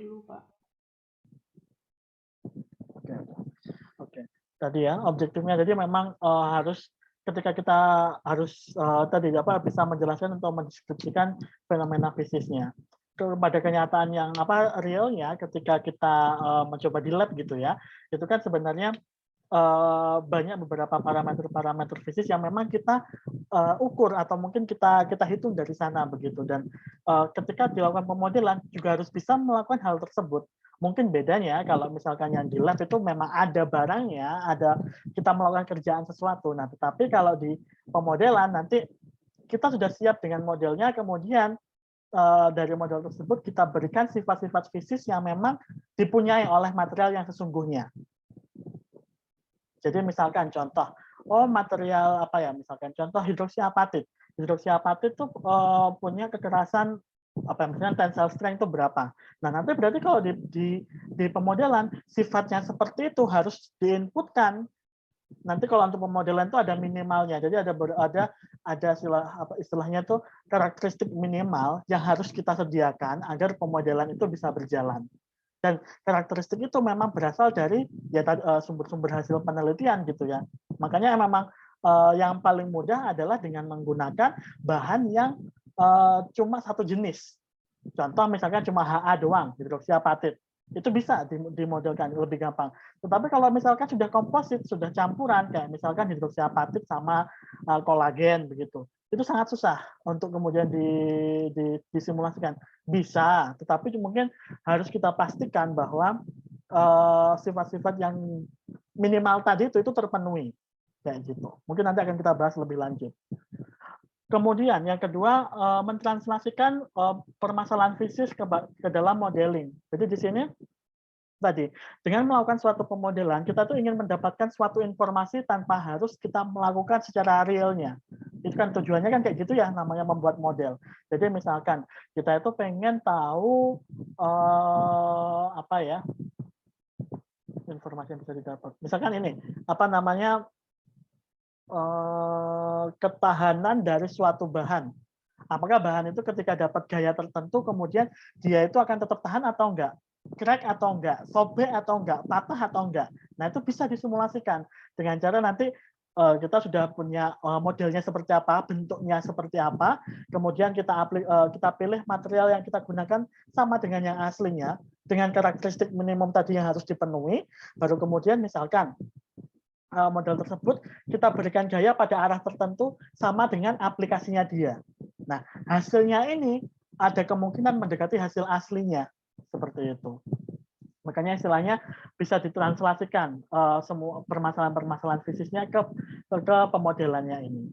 dulu, Pak. Oke, oke. Tadi ya objektifnya, jadi memang harus ketika kita harus tadi apa bisa menjelaskan atau mendeskripsikan fenomena fisiknya kepada kenyataan yang apa realnya ketika kita mencoba di lab gitu ya, itu kan sebenarnya banyak beberapa parameter fisik yang memang kita ukur atau mungkin kita hitung dari sana begitu, dan ketika dilakukan pemodelan juga harus bisa melakukan hal tersebut. Mungkin bedanya kalau misalkan yang di lab itu memang ada barangnya, ada kita melakukan kerjaan sesuatu. Nah, tetapi kalau di pemodelan nanti kita sudah siap dengan modelnya, kemudian dari model tersebut kita berikan sifat-sifat fisik yang memang dipunyai oleh material yang sesungguhnya. Jadi misalkan contoh, material apa ya, misalkan contoh hidroksiapatit. Hidroksiapatit itu punya kekerasan apa misalnya tensile strength itu berapa. Nah, nanti berarti kalau di pemodelan sifatnya seperti itu harus diinputkan. Nanti kalau untuk pemodelan itu ada minimalnya. Jadi ada istilahnya itu karakteristik minimal yang harus kita sediakan agar pemodelan itu bisa berjalan. Dan karakteristik itu memang berasal dari ya sumber-sumber hasil penelitian gitu ya. Makanya memang yang paling mudah adalah dengan menggunakan bahan yang cuma satu jenis. Contoh misalnya cuma HA doang, hidroksiapatit. Itu bisa dimodelkan lebih gampang. Tetapi kalau misalkan sudah komposit, sudah campuran, kayak misalkan hidroksiapatit sama kolagen begitu, itu sangat susah untuk kemudian disimulasikan. Bisa, tetapi mungkin harus kita pastikan bahwa sifat-sifat yang minimal tadi itu terpenuhi, kayak gitu. Mungkin nanti akan kita bahas lebih lanjut. Kemudian yang kedua, mentranslasikan permasalahan fisik ke dalam modeling. Jadi di sini tadi dengan melakukan suatu pemodelan kita tuh ingin mendapatkan suatu informasi tanpa harus kita melakukan secara realnya. Itu kan tujuannya kan kayak gitu ya, namanya membuat model. Jadi misalkan kita itu pengen tahu apa ya informasi yang bisa didapat. Misalkan ini apa namanya ketahanan dari suatu bahan. Apakah bahan itu ketika dapat gaya tertentu kemudian dia itu akan tetap tahan atau enggak? Crack atau enggak? Sobek atau enggak? Patah atau enggak? Nah, itu bisa disimulasikan dengan cara nanti kita sudah punya modelnya seperti apa, bentuknya seperti apa, kemudian kita pilih material yang kita gunakan sama dengan yang aslinya, dengan karakteristik minimum tadi yang harus dipenuhi, baru kemudian misalkan model tersebut kita berikan gaya pada arah tertentu sama dengan aplikasinya dia. Nah, hasilnya ini ada kemungkinan mendekati hasil aslinya seperti itu. Makanya istilahnya bisa ditranslasikan semua permasalahan-permasalahan fisiknya ke pemodelannya ini.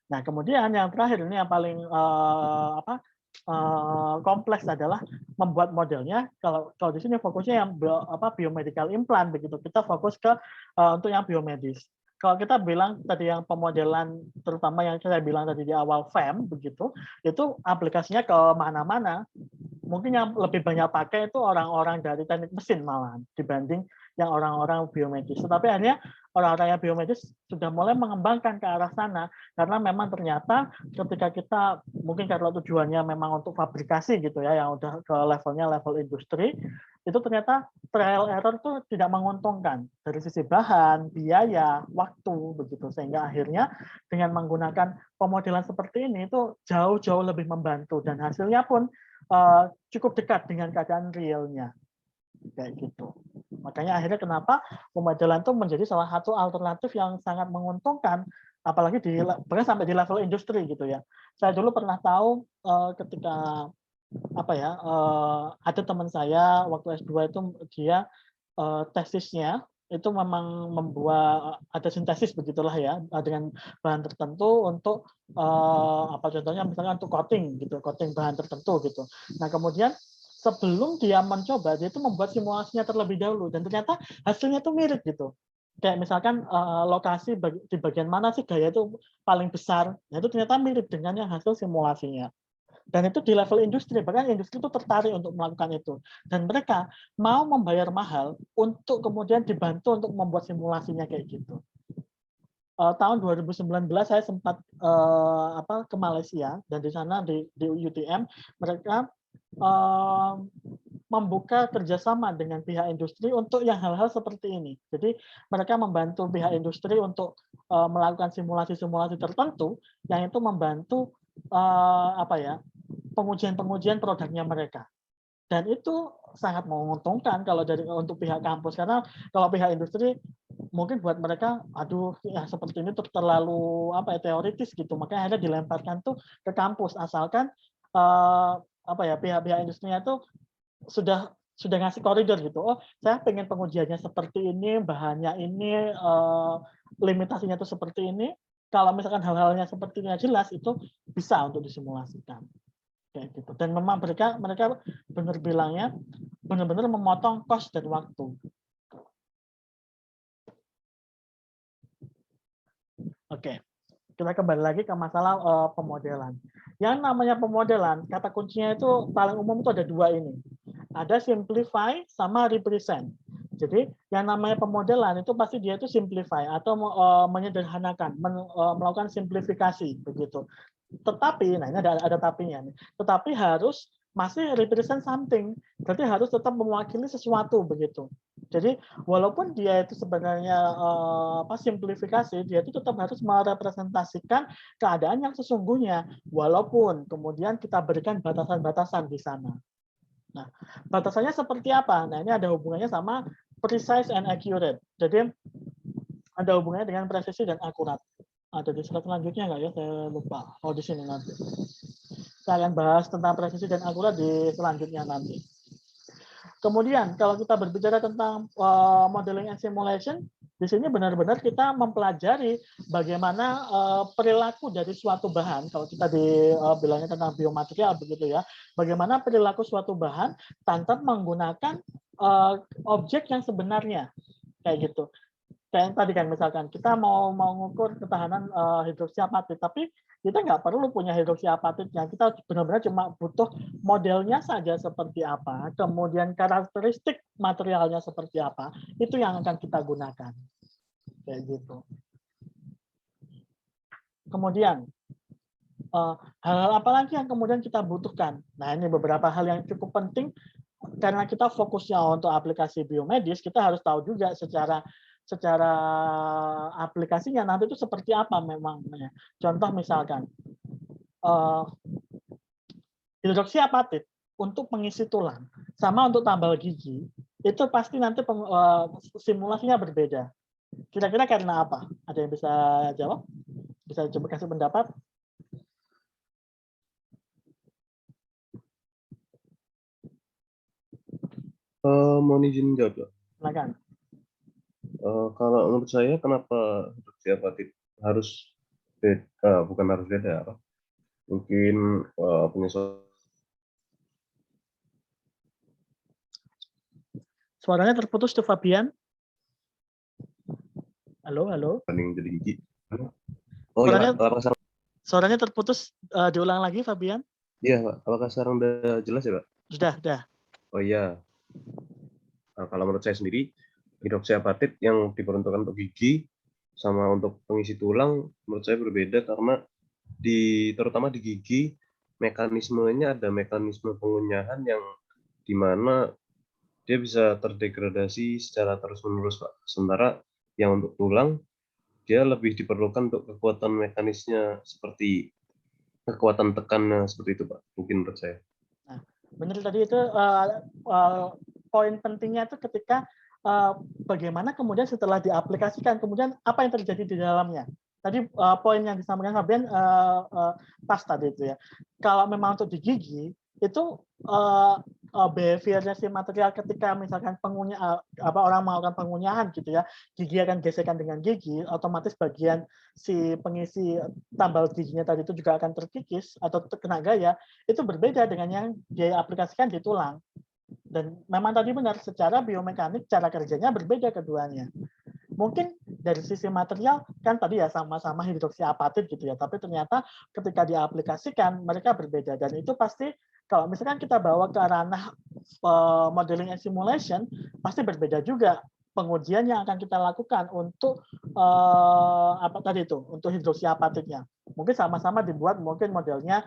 Nah, kemudian yang terakhir ini yang paling kompleks adalah membuat modelnya. Kalau di sini fokusnya yang biomedical implant begitu. Kita fokus ke untuk yang biomedis. Kalau kita bilang tadi yang pemodelan, terutama yang saya bilang tadi di awal FEM begitu, itu aplikasinya ke mana-mana. Mungkin yang lebih banyak pakai itu orang-orang dari teknik mesin malahan dibanding yang orang-orang biomedis. Tetapi akhirnya orang-orang yang biomedis sudah mulai mengembangkan ke arah sana karena memang ternyata ketika kita mungkin kalau tujuannya memang untuk fabrikasi gitu ya, yang udah ke levelnya level industri, itu ternyata trial error tuh tidak menguntungkan dari sisi bahan, biaya, waktu begitu, sehingga akhirnya dengan menggunakan pemodelan seperti ini itu jauh-jauh lebih membantu dan hasilnya pun cukup dekat dengan keadaan realnya kayak gitu. Makanya akhirnya kenapa pemodelan itu menjadi salah satu alternatif yang sangat menguntungkan, apalagi bahkan sampai di level industri gitu ya. Saya dulu pernah tahu ketika ada teman saya waktu S2 itu dia tesisnya itu memang membuat ada sintesis begitulah ya dengan bahan tertentu untuk contohnya misalnya untuk coating bahan tertentu gitu. Nah, kemudian sebelum dia mencoba dia itu membuat simulasinya terlebih dahulu dan ternyata hasilnya itu mirip gitu. Kayak misalkan lokasi di bagian mana sih gaya itu paling besar, nah itu ternyata mirip dengan yang hasil simulasinya. Dan itu di level industri, bahkan industri itu tertarik untuk melakukan itu. Dan mereka mau membayar mahal untuk kemudian dibantu untuk membuat simulasinya kayak gitu. Tahun 2019 saya sempat ke Malaysia dan di sana di UTM mereka membuka kerjasama dengan pihak industri untuk yang hal-hal seperti ini. Jadi mereka membantu pihak industri untuk melakukan simulasi-simulasi tertentu yang itu membantu pengujian-pengujian produknya mereka. Dan itu sangat menguntungkan kalau untuk pihak kampus, karena kalau pihak industri mungkin buat mereka, aduh ya seperti ini terlalu teoritis gitu, makanya akhirnya dilemparkan tuh ke kampus, asalkan pihak-pihak industrinya itu sudah ngasih koridor gitu. Oh, saya pengen pengujiannya seperti ini, bahannya ini, limitasinya itu seperti ini. Kalau misalkan hal-halnya sepertinya jelas, itu bisa untuk disimulasikan. Kayak gitu. Dan memang mereka benar bilangnya benar-benar memotong kos dan waktu. Oke. Kita kembali lagi ke masalah pemodelan. Yang namanya pemodelan, kata kuncinya itu paling umum itu ada dua ini. Ada simplify sama represent. Jadi yang namanya pemodelan itu pasti dia itu simplify atau menyederhanakan, melakukan simplifikasi begitu. Tetapi, nah ini ada tapinya nih. Tetapi harus masih represent something. Berarti harus tetap mewakili sesuatu begitu. Jadi walaupun dia itu sebenarnya simplifikasi, dia itu tetap harus merepresentasikan keadaan yang sesungguhnya, walaupun kemudian kita berikan batasan-batasan di sana. Nah, batasannya seperti apa? Nah, ini ada hubungannya sama precise and accurate. Jadi ada hubungannya dengan presisi dan akurat. Ada di slide selanjutnya nggak ya? Saya lupa. Oh, di sini nanti. Saya akan bahas tentang presisi dan akurat di selanjutnya nanti. Kemudian kalau kita berbicara tentang modeling and simulation, di sini benar-benar kita mempelajari bagaimana perilaku dari suatu bahan. Kalau kita bilangnya tentang biomaterial begitu ya, bagaimana perilaku suatu bahan tanpa menggunakan objek yang sebenarnya, kayak gitu. Kayak tadi kan misalkan kita mau mengukur ketahanan hidroksiapatit, tapi kita nggak perlu punya hidroksiapatitnya. Kita benar-benar cuma butuh modelnya saja seperti apa, kemudian karakteristik materialnya seperti apa, itu yang akan kita gunakan. Kayak gitu. Kemudian hal-hal apa lagi yang kemudian kita butuhkan? Nah, ini beberapa hal yang cukup penting karena kita fokusnya untuk aplikasi biomedis, kita harus tahu juga secara aplikasinya nanti itu seperti apa memang. Contoh misalkan hidroksiapatit untuk pengisi tulang sama untuk tambal gigi itu pasti nanti simulasinya berbeda. Kira-kira karena apa? Ada yang bisa jawab? Bisa coba kasih pendapat? Mohon izin jawab. Silakan. Kalau menurut saya kenapa hidroksiapatit harus bukan harus beda, mungkin penyesuaian. Suaranya terputus tuh Fabian. Halo. Jadi gigi. Oh iya, suaranya terputus. Diulang lagi Fabian. Iya Pak, apakah sekarang udah jelas ya Pak? Sudah. Oh iya. Kalau menurut saya sendiri, hidroksiapatit yang diperuntukkan untuk gigi sama untuk pengisi tulang menurut saya berbeda karena terutama di gigi mekanismenya ada mekanisme pengunyahan yang dimana dia bisa terdegradasi secara terus-menerus Pak. Sementara yang untuk tulang dia lebih diperlukan untuk kekuatan mekanisnya seperti kekuatan tekannya seperti itu Pak. Mungkin menurut saya. Nah, benar tadi itu poin pentingnya itu ketika bagaimana kemudian setelah diaplikasikan, kemudian apa yang terjadi di dalamnya. Tadi poin yang disampaikan Fabian pas tadi itu ya. Kalau memang untuk di gigi itu behaviornya si material ketika misalkan orang melakukan pengunyahan gitu ya, gigi akan gesekan dengan gigi, otomatis bagian si pengisi tambal giginya tadi itu juga akan terkikis atau terkena gaya, itu berbeda dengan yang diaplikasikan di tulang. Dan memang tadi benar, secara biomekanik cara kerjanya berbeda keduanya. Mungkin dari sisi material kan tadi ya sama-sama hidroksiapatit gitu ya, tapi ternyata ketika diaplikasikan mereka berbeda, dan itu pasti kalau misalkan kita bawa ke ranah modeling and simulation pasti berbeda juga pengujian yang akan kita lakukan untuk apa tadi itu, untuk hidroksiapatitnya. Mungkin sama-sama dibuat mungkin modelnya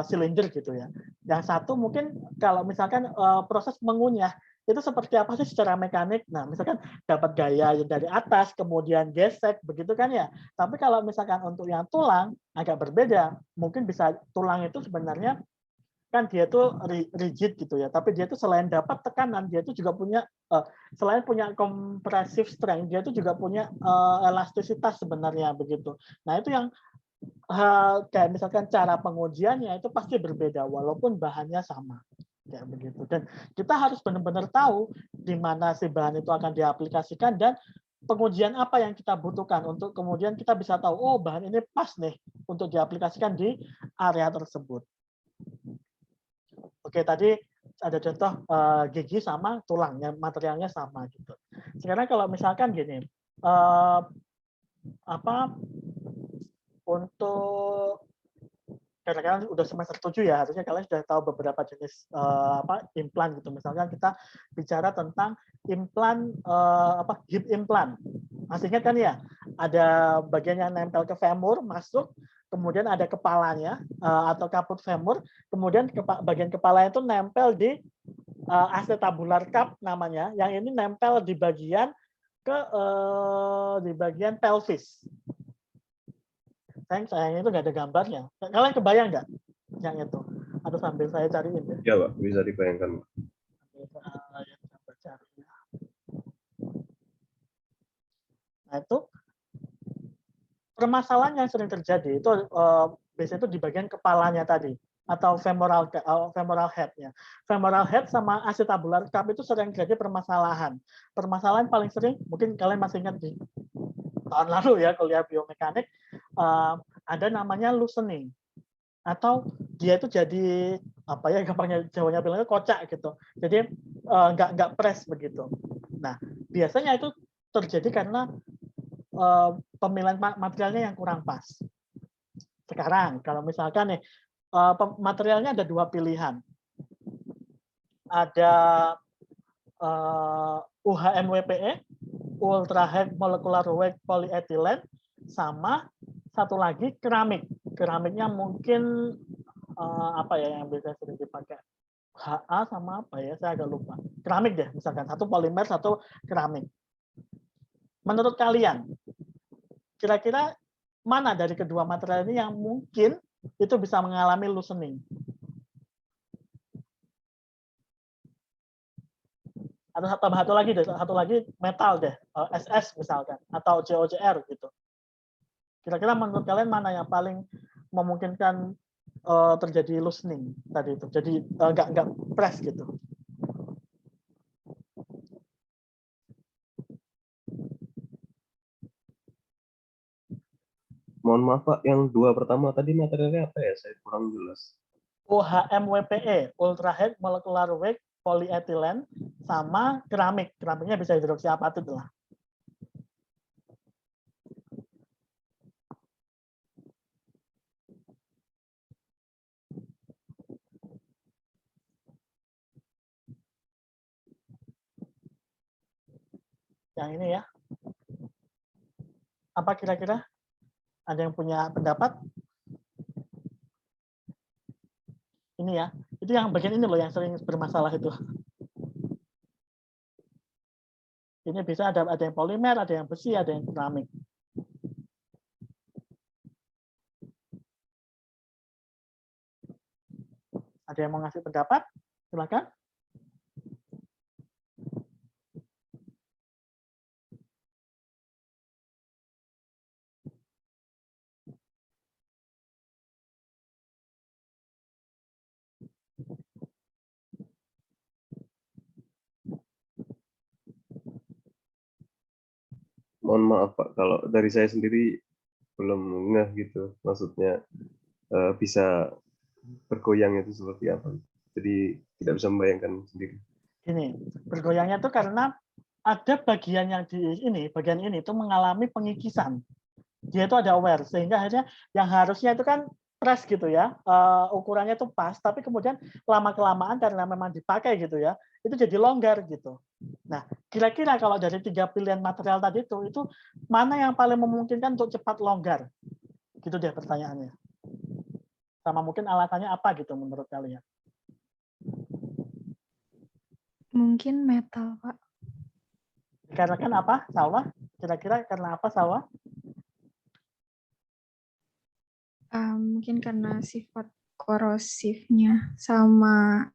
silinder gitu ya. Yang satu mungkin kalau misalkan proses mengunyah itu seperti apa sih secara mekanik. Nah, misalkan dapat gaya dari atas, kemudian gesek, begitu kan ya. Tapi kalau misalkan untuk yang tulang agak berbeda. Mungkin bisa tulang itu sebenarnya kan dia tuh rigid gitu ya, tapi dia tuh selain dapat tekanan, dia tuh juga punya selain punya compressive strength, dia tuh juga punya elastisitas sebenarnya begitu. Nah itu yang kayak misalkan cara pengujiannya itu pasti berbeda walaupun bahannya sama kayak begitu. Dan kita harus benar-benar tahu di mana si bahan itu akan diaplikasikan dan pengujian apa yang kita butuhkan untuk kemudian kita bisa tahu oh bahan ini pas nih untuk diaplikasikan di area tersebut. Oke, tadi ada contoh gigi sama tulangnya, materialnya sama gitu. Sekarang kalau misalkan gini, apa untuk kalian udah semester 7 ya, harusnya kalian sudah tahu beberapa jenis implan gitu. Misalkan kita bicara tentang implan hip implant. Masih ingat kan ya? Ada bagian yang nempel ke femur masuk, kemudian ada kepalanya atau kaput femur, kemudian bagian kepalanya itu nempel di acetabular cup namanya, yang ini nempel di bagian di bagian pelvis. Sayangnya itu nggak ada gambarnya. Kalian kebayang nggak yang itu? Atau sambil saya cariin ya? Ya, Pak, bisa dibayangkan. Nah itu permasalahan yang sering terjadi itu biasanya itu di bagian kepalanya tadi atau femoral head-nya. Femoral head sama acetabular cup itu sering terjadi permasalahan. Permasalahan paling sering mungkin kalian masih ingat di tahun lalu ya kuliah biomekanik ada namanya loosening atau dia itu jadi apa ya gampangnya Jawanya bilangnya kocak gitu. Jadi nggak press begitu. Nah biasanya itu terjadi karena pemilihan materialnya yang kurang pas. Sekarang kalau misalkan nih materialnya ada dua pilihan. Ada UHMWPE, Ultra High Molecular Weight Polyethylene, sama satu lagi keramik. Keramiknya mungkin apa ya yang biasa sering dipakai? HA sama apa ya? Saya agak lupa. Keramik deh, misalkan satu polimer, satu keramik. Menurut kalian, kira-kira mana dari kedua material ini yang mungkin itu bisa mengalami loosening? Atau satu lagi metal deh, SS misalkan, atau COCR gitu. Kira-kira menurut kalian mana yang paling memungkinkan terjadi loosening tadi itu? Jadi nggak press gitu. Mohon maaf, Pak, yang dua pertama tadi materialnya apa ya? Saya kurang jelas. UHMWPE, Ultra High Molecular Weight Polyethylene, sama keramik. Keramiknya bisa hidroksiapatit lah. Yang ini ya. Apa kira-kira? Ada yang punya pendapat? Ini ya. Itu yang bagian ini loh yang sering bermasalah itu. Ini bisa ada yang polimer, ada yang besi, ada yang keramik. Ada yang mau ngasih pendapat? Silakan. Mohon maaf, Pak, kalau dari saya sendiri belum ngeh gitu. Maksudnya bisa bergoyang itu seperti apa. Jadi tidak bisa membayangkan sendiri. Ini bergoyangnya itu karena ada bagian yang bagian ini itu mengalami pengikisan. Dia itu ada wear sehingga akhirnya yang harusnya itu kan stres gitu ya, ukurannya tuh pas, tapi kemudian lama-kelamaan karena memang dipakai gitu ya, itu jadi longgar gitu. Nah, kira-kira kalau dari 3 pilihan material tadi itu mana yang paling memungkinkan untuk cepat longgar? Gitu deh pertanyaannya. Sama mungkin alasannya apa gitu menurut kalian? Mungkin metal, Pak. Dikarenakan apa, Salwa? Kira-kira karena apa, Salwa? Mungkin karena sifat korosifnya sama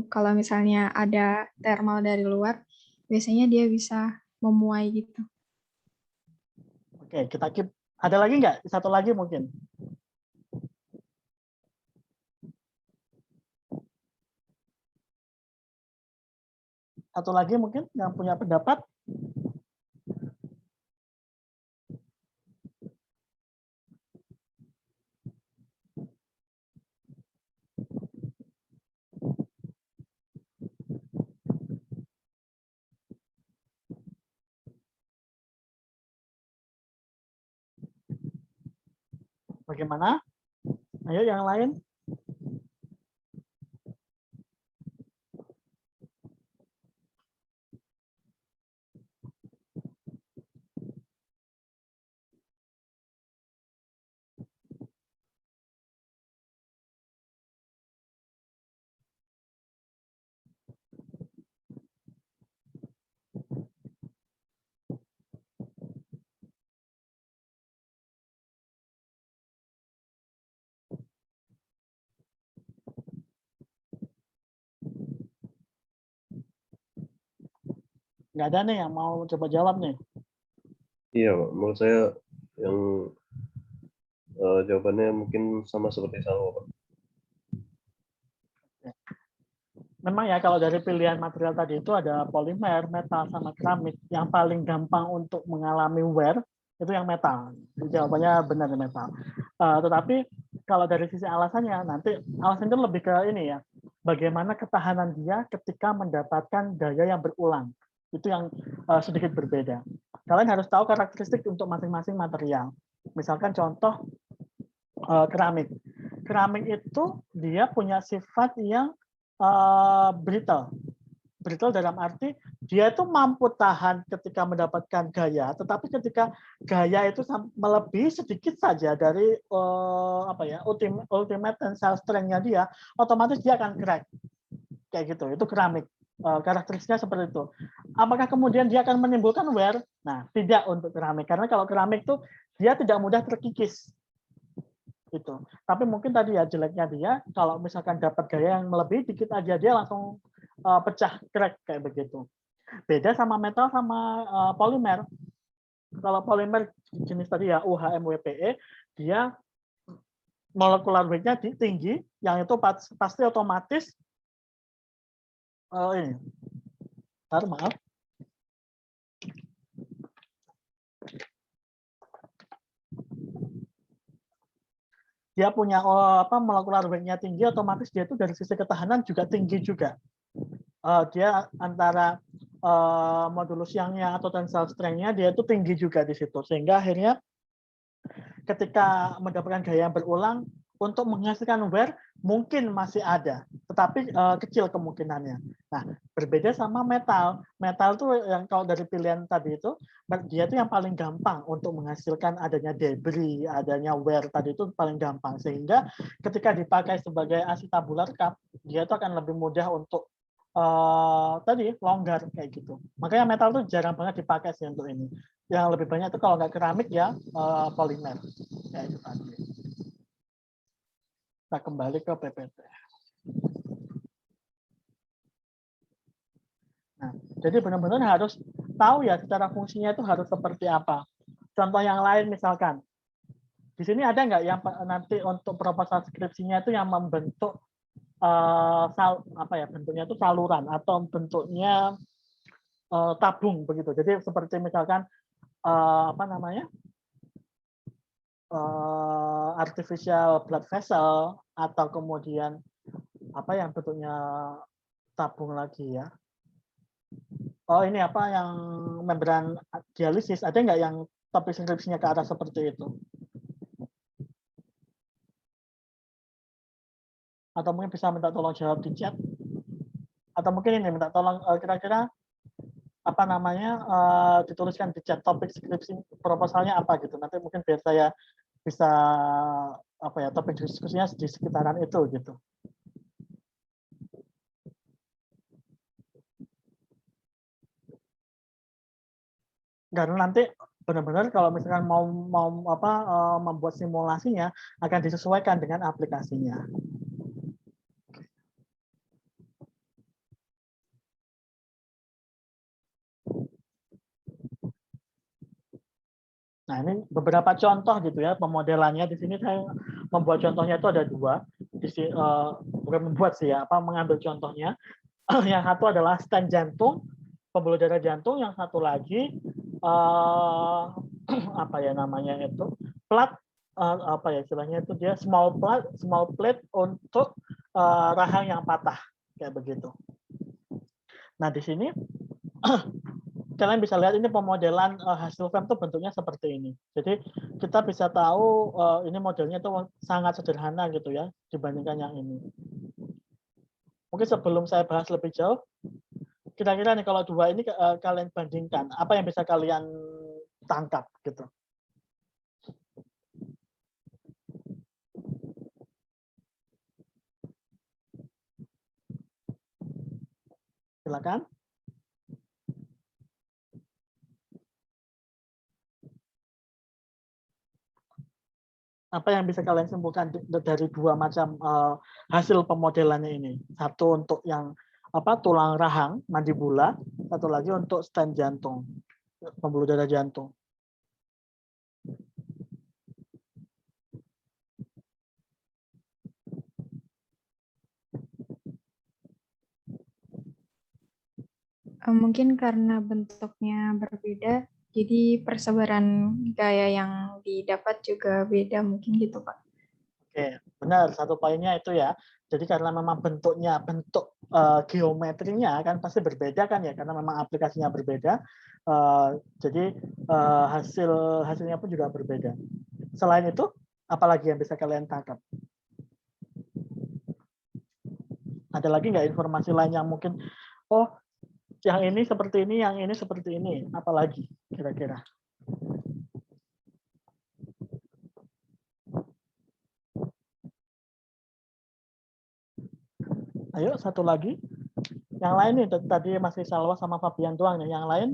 kalau misalnya ada thermal dari luar, biasanya dia bisa memuai gitu. Oke, kita keep. Ada lagi nggak? Satu lagi mungkin. Satu lagi mungkin yang punya pendapat. Bagaimana? Ayo yang lain. Nggak ada nih yang mau coba jawab nih. Iya, Pak. Menurut saya yang jawabannya mungkin sama seperti Salwa, Pak. Memang ya kalau dari pilihan material tadi itu ada polimer, metal, sama keramik. Yang paling gampang untuk mengalami wear itu yang metal. Jawabannya benar metal. Tetapi kalau dari sisi alasannya nanti alasannya lebih ke ini ya. Bagaimana ketahanan dia ketika mendapatkan daya yang berulang. Itu yang sedikit berbeda. Kalian harus tahu karakteristik untuk masing-masing material. Misalkan contoh keramik. Keramik itu dia punya sifat yang brittle. Brittle dalam arti dia itu mampu tahan ketika mendapatkan gaya, tetapi ketika gaya itu melebihi sedikit saja dari ultimate tensile strength-nya dia, otomatis dia akan crack. Kayak gitu. Itu keramik. Karakteristiknya seperti itu. Apakah kemudian dia akan menimbulkan wear? Nah, tidak untuk keramik. Karena kalau keramik itu dia tidak mudah terkikis. Itu. Tapi mungkin tadi ya jeleknya dia kalau misalkan dapat gaya yang melebihi dikit aja dia langsung pecah crack kayak begitu. Beda sama metal sama polimer. Kalau polimer jenis tadi ya UHM WPE dia molecular weight-nya tinggi, yang itu pasti otomatis ini. Maaf. Dia punya molecular weight-nya tinggi, otomatis dia itu dari sisi ketahanan juga tinggi juga. Dia antara modulus Young-nya atau tensile strength-nya dia itu tinggi juga di situ. Sehingga akhirnya ketika mendapatkan gaya yang berulang, untuk menghasilkan wear mungkin masih ada, tetapi kecil kemungkinannya. Nah, berbeda sama metal. Metal tuh yang kalau dari pilihan tadi itu, dia itu yang paling gampang untuk menghasilkan adanya debris, adanya wear tadi itu paling gampang. Sehingga ketika dipakai sebagai acetabular cup, dia itu akan lebih mudah untuk tadi longgar kayak gitu. Makanya metal tuh jarang banget dipakai sih untuk ini. Yang lebih banyak itu kalau nggak keramik ya polimer kayak itu tadi. Kita kembali ke PPT. Nah, jadi benar-benar harus tahu ya secara fungsinya itu harus seperti apa. Contoh yang lain misalkan, di sini ada nggak yang nanti untuk proposal skripsinya itu yang membentuk bentuknya itu saluran atau bentuknya tabung begitu. Jadi seperti misalkan artificial blood vessel atau kemudian apa yang bentuknya tabung lagi ya. Oh ini apa yang membran dialisis, ada nggak yang topik skripsinya ke arah seperti itu? Atau mungkin bisa minta tolong jawab di chat. Atau mungkin ini minta tolong kira-kira apa namanya dituliskan di chat topik skripsi proposalnya apa gitu. Nanti mungkin biar saya bisa apa ya topik diskusinya di sekitaran itu gitu. Karena nanti benar-benar kalau misalkan mau membuat simulasinya akan disesuaikan dengan aplikasinya. Nah, ini beberapa contoh gitu ya pemodelannya. Di sini saya membuat contohnya itu ada dua. Bukan membuat sih ya, mengambil contohnya. Yang satu adalah stent jantung, pembuluh darah jantung. Yang satu lagi apa ya namanya itu plat apa ya istilahnya itu dia small plate untuk rahang yang patah kayak begitu. Nah di sini kalian bisa lihat ini pemodelan hasil film tuh bentuknya seperti ini. Jadi kita bisa tahu ini modelnya tuh sangat sederhana gitu ya dibandingkan yang ini. Mungkin sebelum saya bahas lebih jauh, kira-kira nih kalau dua ini kalian bandingkan, apa yang bisa kalian tangkap gitu? Silakan. Apa yang bisa kalian simpulkan dari dua macam hasil pemodelannya ini? Satu untuk yang tulang rahang mandibula, satu lagi untuk stent jantung, pembuluh darah jantung. Mungkin karena bentuknya berbeda, jadi persebaran gaya yang didapat juga beda mungkin gitu, Pak. Oke, benar. Satu poinnya itu ya. Jadi karena memang bentuk geometrinya kan pasti berbeda kan ya, karena memang aplikasinya berbeda. Jadi hasilnya pun juga berbeda. Selain itu, apalagi yang bisa kalian tangkap? Ada lagi nggak informasi lain yang mungkin, oh yang ini seperti ini, yang ini seperti ini, apalagi kira-kira? Ayo satu lagi. Yang lain nih tadi masih Salwa sama Fabian doang nih. Yang lain?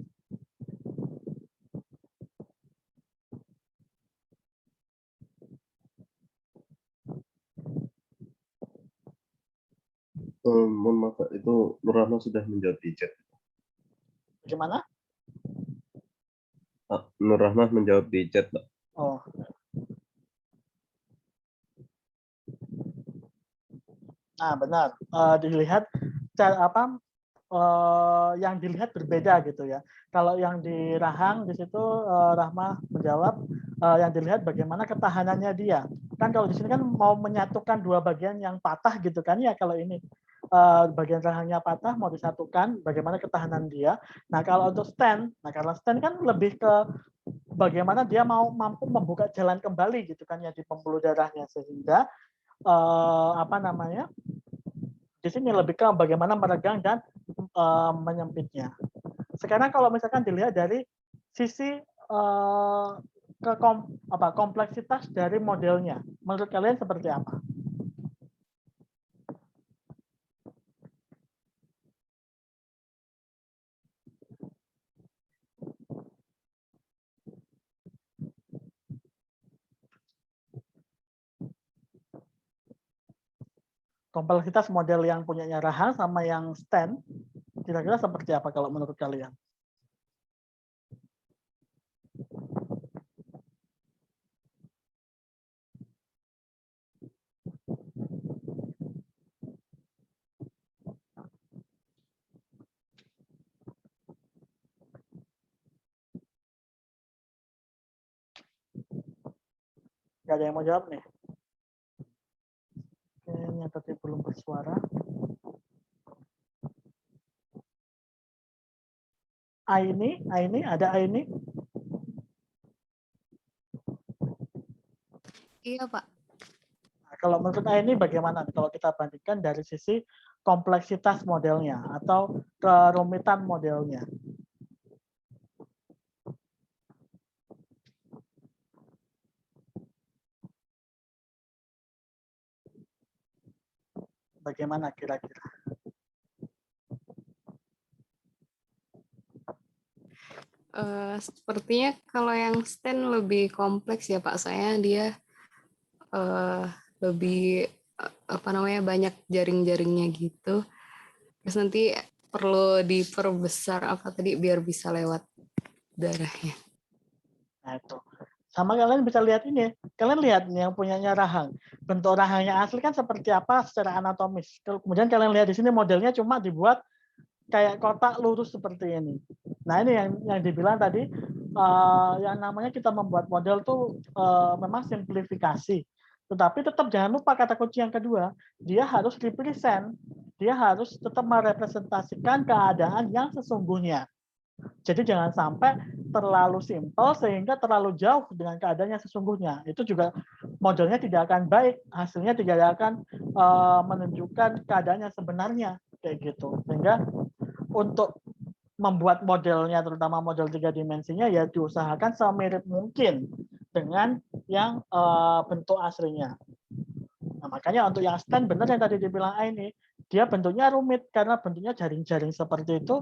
Mohon maaf, itu Nur Rahma sudah menjawab di chat. Gimana? Nur Rahma menjawab di chat, Pak. Oh. Nah, benar. Dilihat yang dilihat berbeda gitu ya. Kalau yang di Rahang di situ Rahma menjawab yang dilihat bagaimana ketahanannya dia. Kan kalau di sini kan mau menyatukan dua bagian yang patah gitu kan ya, kalau ini bagian rahangnya patah mau disatukan, bagaimana ketahanan dia. Nah, kalau untuk stent, karena stent kan lebih ke bagaimana dia mampu membuka jalan kembali gitu kan ya di pembuluh darahnya, sehingga di sini lebih ke bagaimana meregang dan menyempitnya. Sekarang kalau misalkan dilihat dari sisi kompleksitas dari modelnya, menurut kalian seperti apa? Kompleksitas model yang punyanya Rahang sama yang stent, kira-kira seperti apa kalau menurut kalian? Gak ada yang mau jawab nih? Kayaknya tadi belum bersuara. Aini, ada Aini? Iya, Pak. Nah, kalau menurut ini bagaimana kalau kita bandingkan dari sisi kompleksitas modelnya atau kerumitan modelnya? Bagaimana kira-kira? Sepertinya kalau yang stand lebih kompleks ya Pak. Saya dia lebih apa namanya banyak jaring-jaringnya gitu. Terus nanti perlu diperbesar apa tadi biar bisa lewat darahnya. Nah itu. Sama kalian bisa lihat ini. Kalian lihat nih yang punyanya rahang. Bentuk rahangnya asli kan seperti apa secara anatomis. Kemudian kalian lihat di sini modelnya cuma dibuat kayak kotak lurus seperti ini. Nah ini yang dibilang tadi, yang namanya kita membuat model tuh memang simplifikasi. Tetapi tetap jangan lupa kata kunci yang kedua, dia harus represent, dia harus tetap merepresentasikan keadaan yang sesungguhnya. Jadi jangan sampai terlalu simpel sehingga terlalu jauh dengan keadaan yang sesungguhnya. Itu juga modelnya tidak akan baik, hasilnya tidak akan menunjukkan keadaan yang sebenarnya kayak gitu. Sehingga untuk membuat modelnya, terutama model 3 dimensinya, ya diusahakan semirip mungkin dengan yang bentuk aslinya. Nah, makanya untuk yang stand benar yang tadi dibilang ini, dia bentuknya rumit karena bentuknya jaring-jaring seperti itu.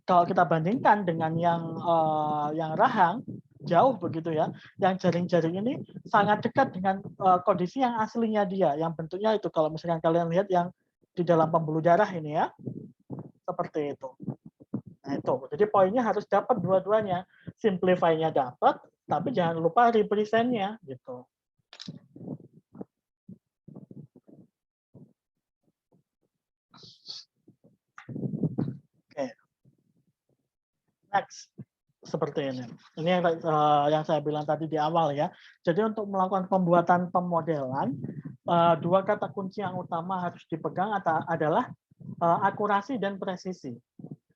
Kalau kita bandingkan dengan yang rahang, jauh begitu ya. Yang jaring-jaring ini sangat dekat dengan kondisi yang aslinya dia, yang bentuknya itu kalau misalkan kalian lihat yang di dalam pembuluh darah ini ya, seperti itu. Nah itu, jadi poinnya harus dapat dua-duanya, simplify-nya dapat, tapi jangan lupa represent-nya gitu. Oke. Next. Seperti ini. Ini yang saya bilang tadi di awal ya. Jadi untuk melakukan pembuatan pemodelan, dua kata kunci yang utama harus dipegang adalah akurasi dan presisi.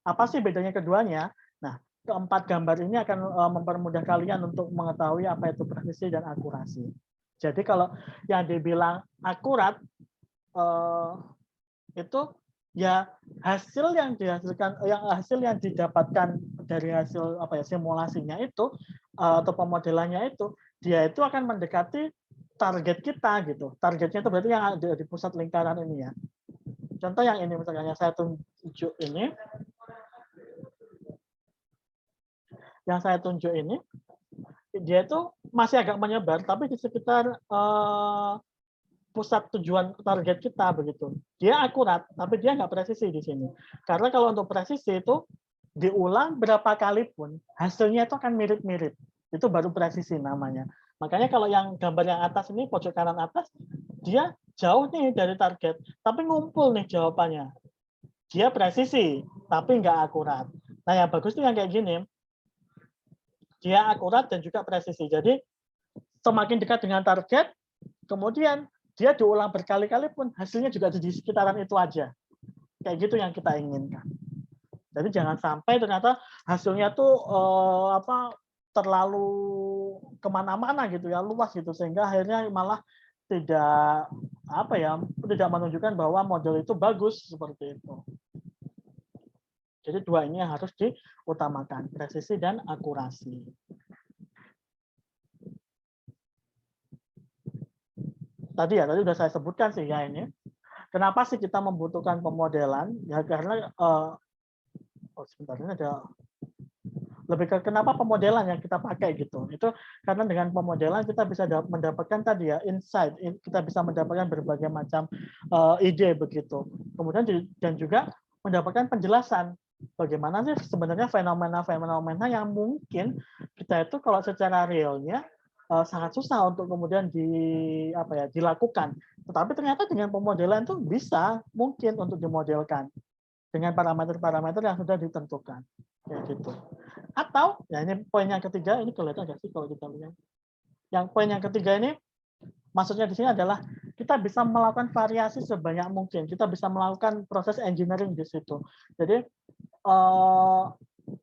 Apa sih bedanya keduanya? Nah, keempat gambar ini akan mempermudah kalian untuk mengetahui apa itu presisi dan akurasi. Jadi kalau yang dibilang akurat itu ya hasil yang dihasilkan, hasil yang didapatkan dari hasil simulasinya itu atau pemodelannya itu, dia itu akan mendekati target kita gitu. Targetnya itu berarti yang ada di pusat lingkaran ini ya. Contoh yang ini misalnya saya tunjuk ini. Yang saya tunjuk ini, dia itu masih agak menyebar, tapi di sekitar pusat tujuan target kita begitu. Dia akurat, tapi dia nggak presisi di sini. Karena kalau untuk presisi itu diulang berapa kali pun hasilnya itu akan mirip-mirip. Itu baru presisi namanya. Makanya kalau yang gambar yang atas ini pojok kanan atas, dia jauh nih dari target, tapi ngumpul nih jawabannya. Dia presisi, tapi nggak akurat. Nah yang bagus tuh yang kayak gini. Dia akurat dan juga presisi. Jadi semakin dekat dengan target, kemudian dia diulang berkali-kali pun hasilnya juga di sekitaran itu aja. Kayak gitu yang kita inginkan. Jadi jangan sampai ternyata hasilnya tuh terlalu kemana-mana gitu ya, luas gitu, sehingga akhirnya malah tidak tidak menunjukkan bahwa model itu bagus seperti itu. Jadi dua ini harus diutamakan, presisi dan akurasi. Tadi sudah saya sebutkan sih ya ini. Kenapa sih kita membutuhkan pemodelan? Ya karena sebentar ini ada lebih ke kenapa pemodelan yang kita pakai gitu. Itu karena dengan pemodelan kita bisa mendapatkan tadi ya insight, kita bisa mendapatkan berbagai macam ide begitu. Kemudian dan juga mendapatkan penjelasan bagaimana sih sebenarnya fenomena-fenomena yang mungkin kita itu kalau secara realnya sangat susah untuk kemudian dilakukan. Tetapi ternyata dengan pemodelan itu bisa mungkin untuk dimodelkan dengan parameter-parameter yang sudah ditentukan. Kayak gitu. Atau ya ini poin yang ketiga, ini kelihatan nggak sih kalau kita lihat. Yang poin yang ketiga ini maksudnya di sini adalah kita bisa melakukan variasi sebanyak mungkin. Kita bisa melakukan proses engineering di situ. Jadi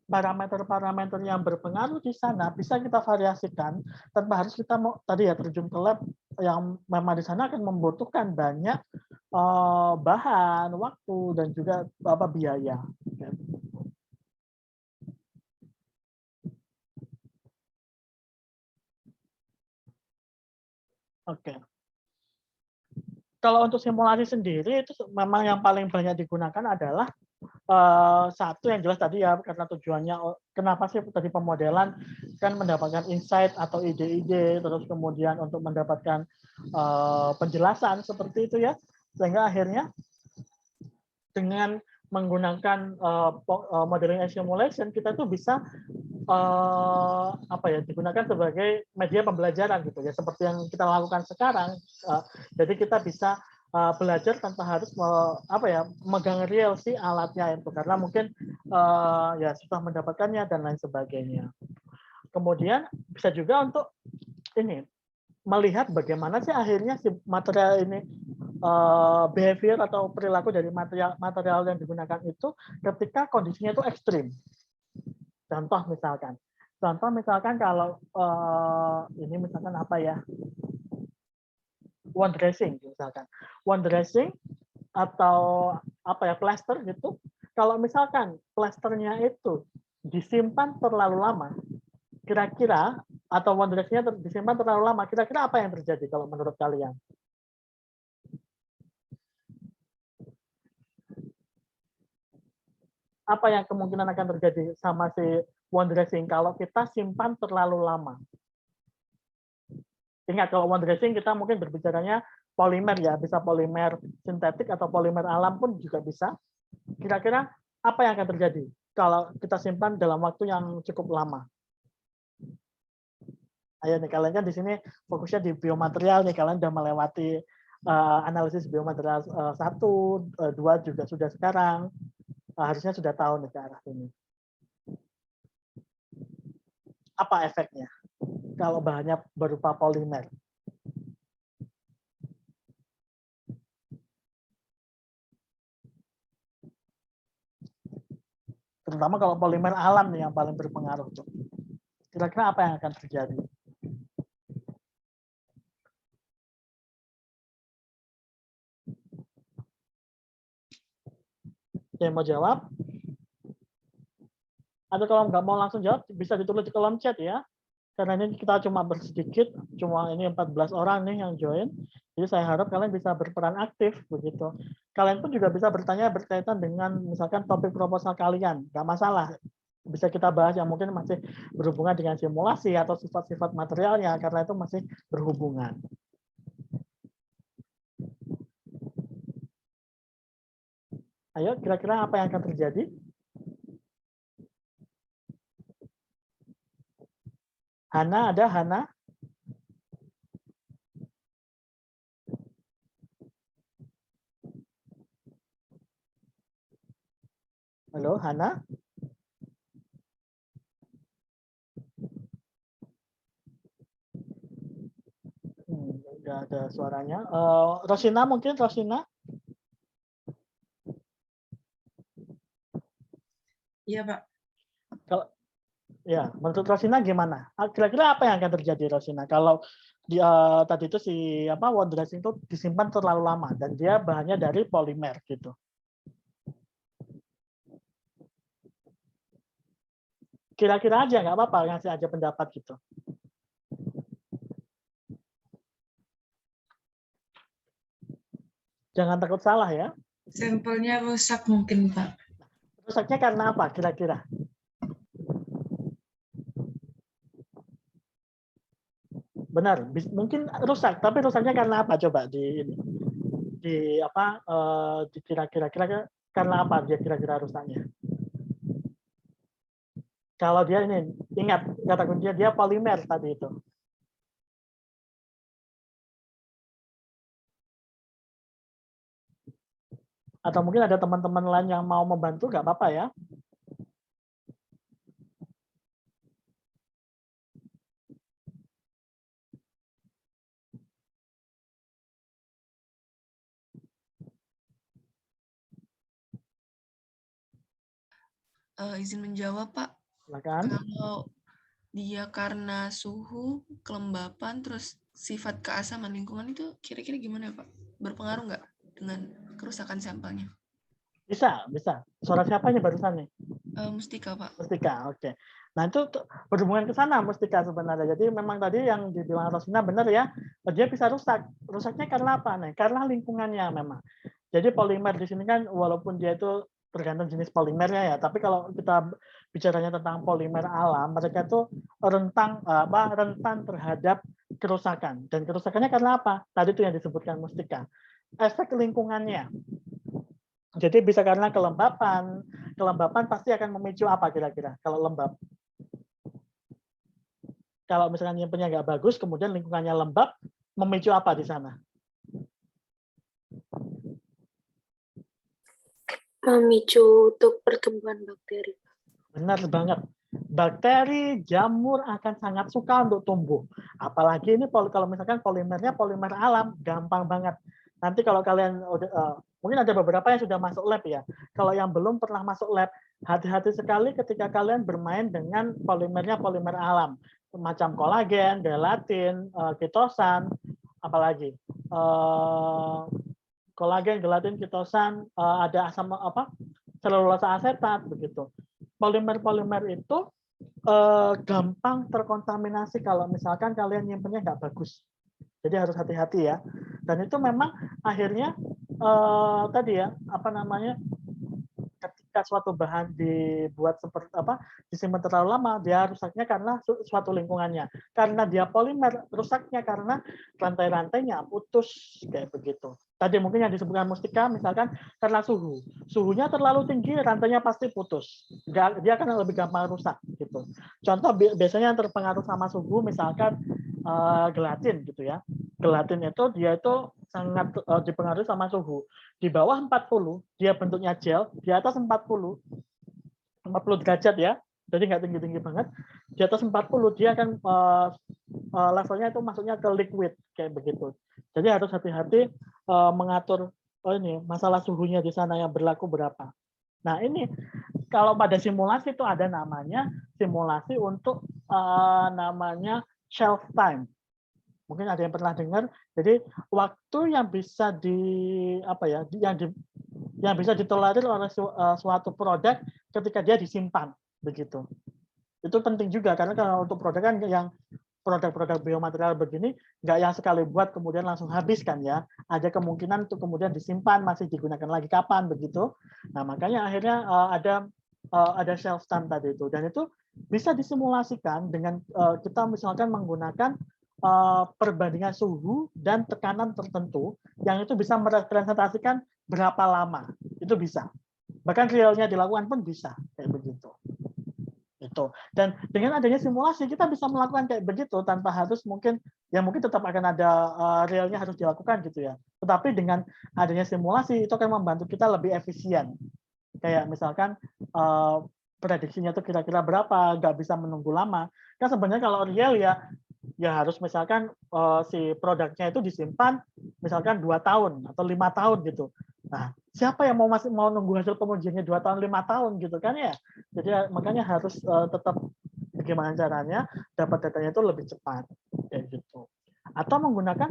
parameter-parameter yang berpengaruh di sana bisa kita variasikan tanpa harus kita mau tadi ya terjun ke lab yang memang di sana akan membutuhkan banyak bahan, waktu dan juga biaya. Oke. Kalau untuk simulasi sendiri itu memang yang paling banyak digunakan adalah satu yang jelas tadi ya karena tujuannya kenapa sih tadi pemodelan kan mendapatkan insight atau ide-ide terus kemudian untuk mendapatkan penjelasan seperti itu ya sehingga akhirnya dengan menggunakan modeling and simulation kita tuh bisa digunakan sebagai media pembelajaran gitu ya seperti yang kita lakukan sekarang jadi kita bisa belajar tanpa harus megang real si alatnya itu karena mungkin ya sudah mendapatkannya dan lain sebagainya. Kemudian bisa juga untuk ini melihat bagaimana sih akhirnya si material ini behavior atau perilaku dari material yang digunakan itu ketika kondisinya itu ekstrim. Contoh misalkan kalau ini misalkan apa ya wound dressing misalkan wound dressing atau plaster gitu. Kalau misalkan plasternya itu disimpan terlalu lama, kira-kira atau wound dressingnya disimpan terlalu lama, kira-kira apa yang terjadi kalau menurut kalian? Apa yang kemungkinan akan terjadi sama si wound dressing kalau kita simpan terlalu lama? Ingat kalau wound dressing kita mungkin berbicaranya polimer ya, bisa polimer sintetik atau polimer alam pun juga bisa. Kira-kira apa yang akan terjadi kalau kita simpan dalam waktu yang cukup lama? Ayo nih kalian kan di sini fokusnya di biomaterial nih, kalian sudah melewati analisis biomaterial 1, 2 juga sudah sekarang. Harusnya sudah tahu nih ke arah sini. Apa efeknya kalau bahannya berupa polimer? Terutama kalau polimer alam nih yang paling berpengaruh tuh. Kira-kira apa yang akan terjadi? Yang mau jawab? Atau kalau nggak mau langsung jawab, bisa ditulis di kolom chat ya. Karena ini kita cuma bersedikit, cuma ini 14 orang nih yang join. Jadi saya harap kalian bisa berperan aktif begitu. Kalian pun juga bisa bertanya berkaitan dengan misalkan topik proposal kalian, nggak masalah. Bisa kita bahas yang mungkin masih berhubungan dengan simulasi atau sifat-sifat materialnya, karena itu masih berhubungan. Ayo, kira-kira apa yang akan terjadi? Hana, ada Hana? Halo, Hana? Nggak ada suaranya. Rosina mungkin, Rosina? Iya, Pak. Kalau ya, menurut Rosina gimana? Kira-kira apa yang akan terjadi Rosina kalau tadi itu si wound dressing itu disimpan terlalu lama dan dia bahannya dari polimer gitu. Kira-kira aja nggak apa-apa ngasih aja pendapat gitu. Jangan takut salah ya. Sampelnya rusak mungkin, Pak. Rusaknya karena apa kira-kira? Benar, mungkin rusak, tapi rusaknya karena apa coba kira-kira karena apa dia kira-kira rusaknya? Kalau dia ini ingat kata kuncinya dia polimer tadi itu. Atau mungkin ada teman-teman lain yang mau membantu, nggak apa-apa ya. Izin menjawab, Pak. Silakan. Kalau dia karena suhu, kelembapan, terus sifat keasaman lingkungan itu kira-kira gimana, Pak? Berpengaruh nggak dengan kerusakan sampelnya? Bisa. Suara siapa ini barusan nih? Mustika, Pak. Mustika, oke. Nah itu berhubungan ke sana Mustika sebenarnya. Jadi memang tadi yang dibilang Rosina benar ya, dia bisa rusak. Rusaknya karena apa? Nih? Karena lingkungannya memang. Jadi polimer di sini kan walaupun dia itu tergantung jenis polimernya ya, tapi kalau kita bicaranya tentang polimer alam, mereka itu rentan terhadap kerusakan. Dan kerusakannya karena apa? Tadi itu yang disebutkan Mustika. Efek lingkungannya. Jadi bisa karena kelembapan. Kelembapan pasti akan memicu apa kira-kira kalau lembab? Kalau misalnya nyimpennya nggak bagus, kemudian lingkungannya lembab, memicu apa di sana? Memicu untuk pertumbuhan bakteri. Benar banget. Bakteri, jamur akan sangat suka untuk tumbuh. Apalagi ini kalau misalkan polimernya polimer alam, gampang banget. Nanti kalau kalian mungkin ada beberapa yang sudah masuk lab ya. Kalau yang belum pernah masuk lab, hati-hati sekali ketika kalian bermain dengan polimernya polimer alam, macam kolagen, gelatin, kitosan, apalagi kolagen, gelatin, kitosan, ada asam selulosa asetat begitu. Polimer-polimer itu gampang terkontaminasi kalau misalkan kalian nyimpennya nggak bagus. Jadi harus hati-hati ya. Dan itu memang akhirnya tadi ya ketika suatu bahan dibuat seperti disimpan terlalu lama, dia rusaknya karena suatu lingkungannya. Karena dia polimer, rusaknya karena rantai-rantainya putus kayak begitu. Tadi mungkin yang disebutkan Mustika, misalkan karena suhu. Suhunya terlalu tinggi, rantainya pasti putus. Dia akan lebih gampang rusak gitu. Contoh biasanya yang terpengaruh sama suhu, misalkan gelatin gitu ya. Gelatin itu dia itu sangat dipengaruhi sama suhu. Di bawah 40, dia bentuknya gel, di atas 40 derajat ya. Jadi nggak tinggi-tinggi banget. Di atas 40 dia akan levelnya itu masuknya ke liquid kayak begitu. Jadi harus hati-hati mengatur ini masalah suhunya di sana yang berlaku berapa. Nah, ini kalau pada simulasi itu ada namanya simulasi untuk namanya shelf time. Mungkin ada yang pernah dengar. Jadi waktu yang bisa yang bisa ditolerir oleh suatu produk ketika dia disimpan begitu. Itu penting juga karena kalau untuk produk kan yang produk-produk biomaterial begini nggak yang sekali buat kemudian langsung habis kan ya. Ada kemungkinan untuk kemudian disimpan masih digunakan lagi kapan begitu. Nah, makanya akhirnya ada shelf time tadi itu dan itu bisa disimulasikan dengan kita misalkan menggunakan perbandingan suhu dan tekanan tertentu yang itu bisa merepresentasikan berapa lama. Itu bisa. Bahkan realnya dilakukan pun bisa kayak begitu. Itu. Dan dengan adanya simulasi kita bisa melakukan kayak begitu tanpa harus mungkin tetap akan ada realnya harus dilakukan gitu ya. Tetapi dengan adanya simulasi itu akan membantu kita lebih efisien. Kayak misalkan prediksinya itu kira-kira berapa, nggak bisa menunggu lama. Kan sebenarnya kalau real ya harus misalkan si produknya itu disimpan misalkan 2 tahun atau 5 tahun gitu. Nah, siapa yang mau nunggu hasil pengujiannya 2 tahun 5 tahun gitu kan ya. Jadi makanya harus tetap bagaimana caranya dapat datanya itu lebih cepat kayak gitu. Atau menggunakan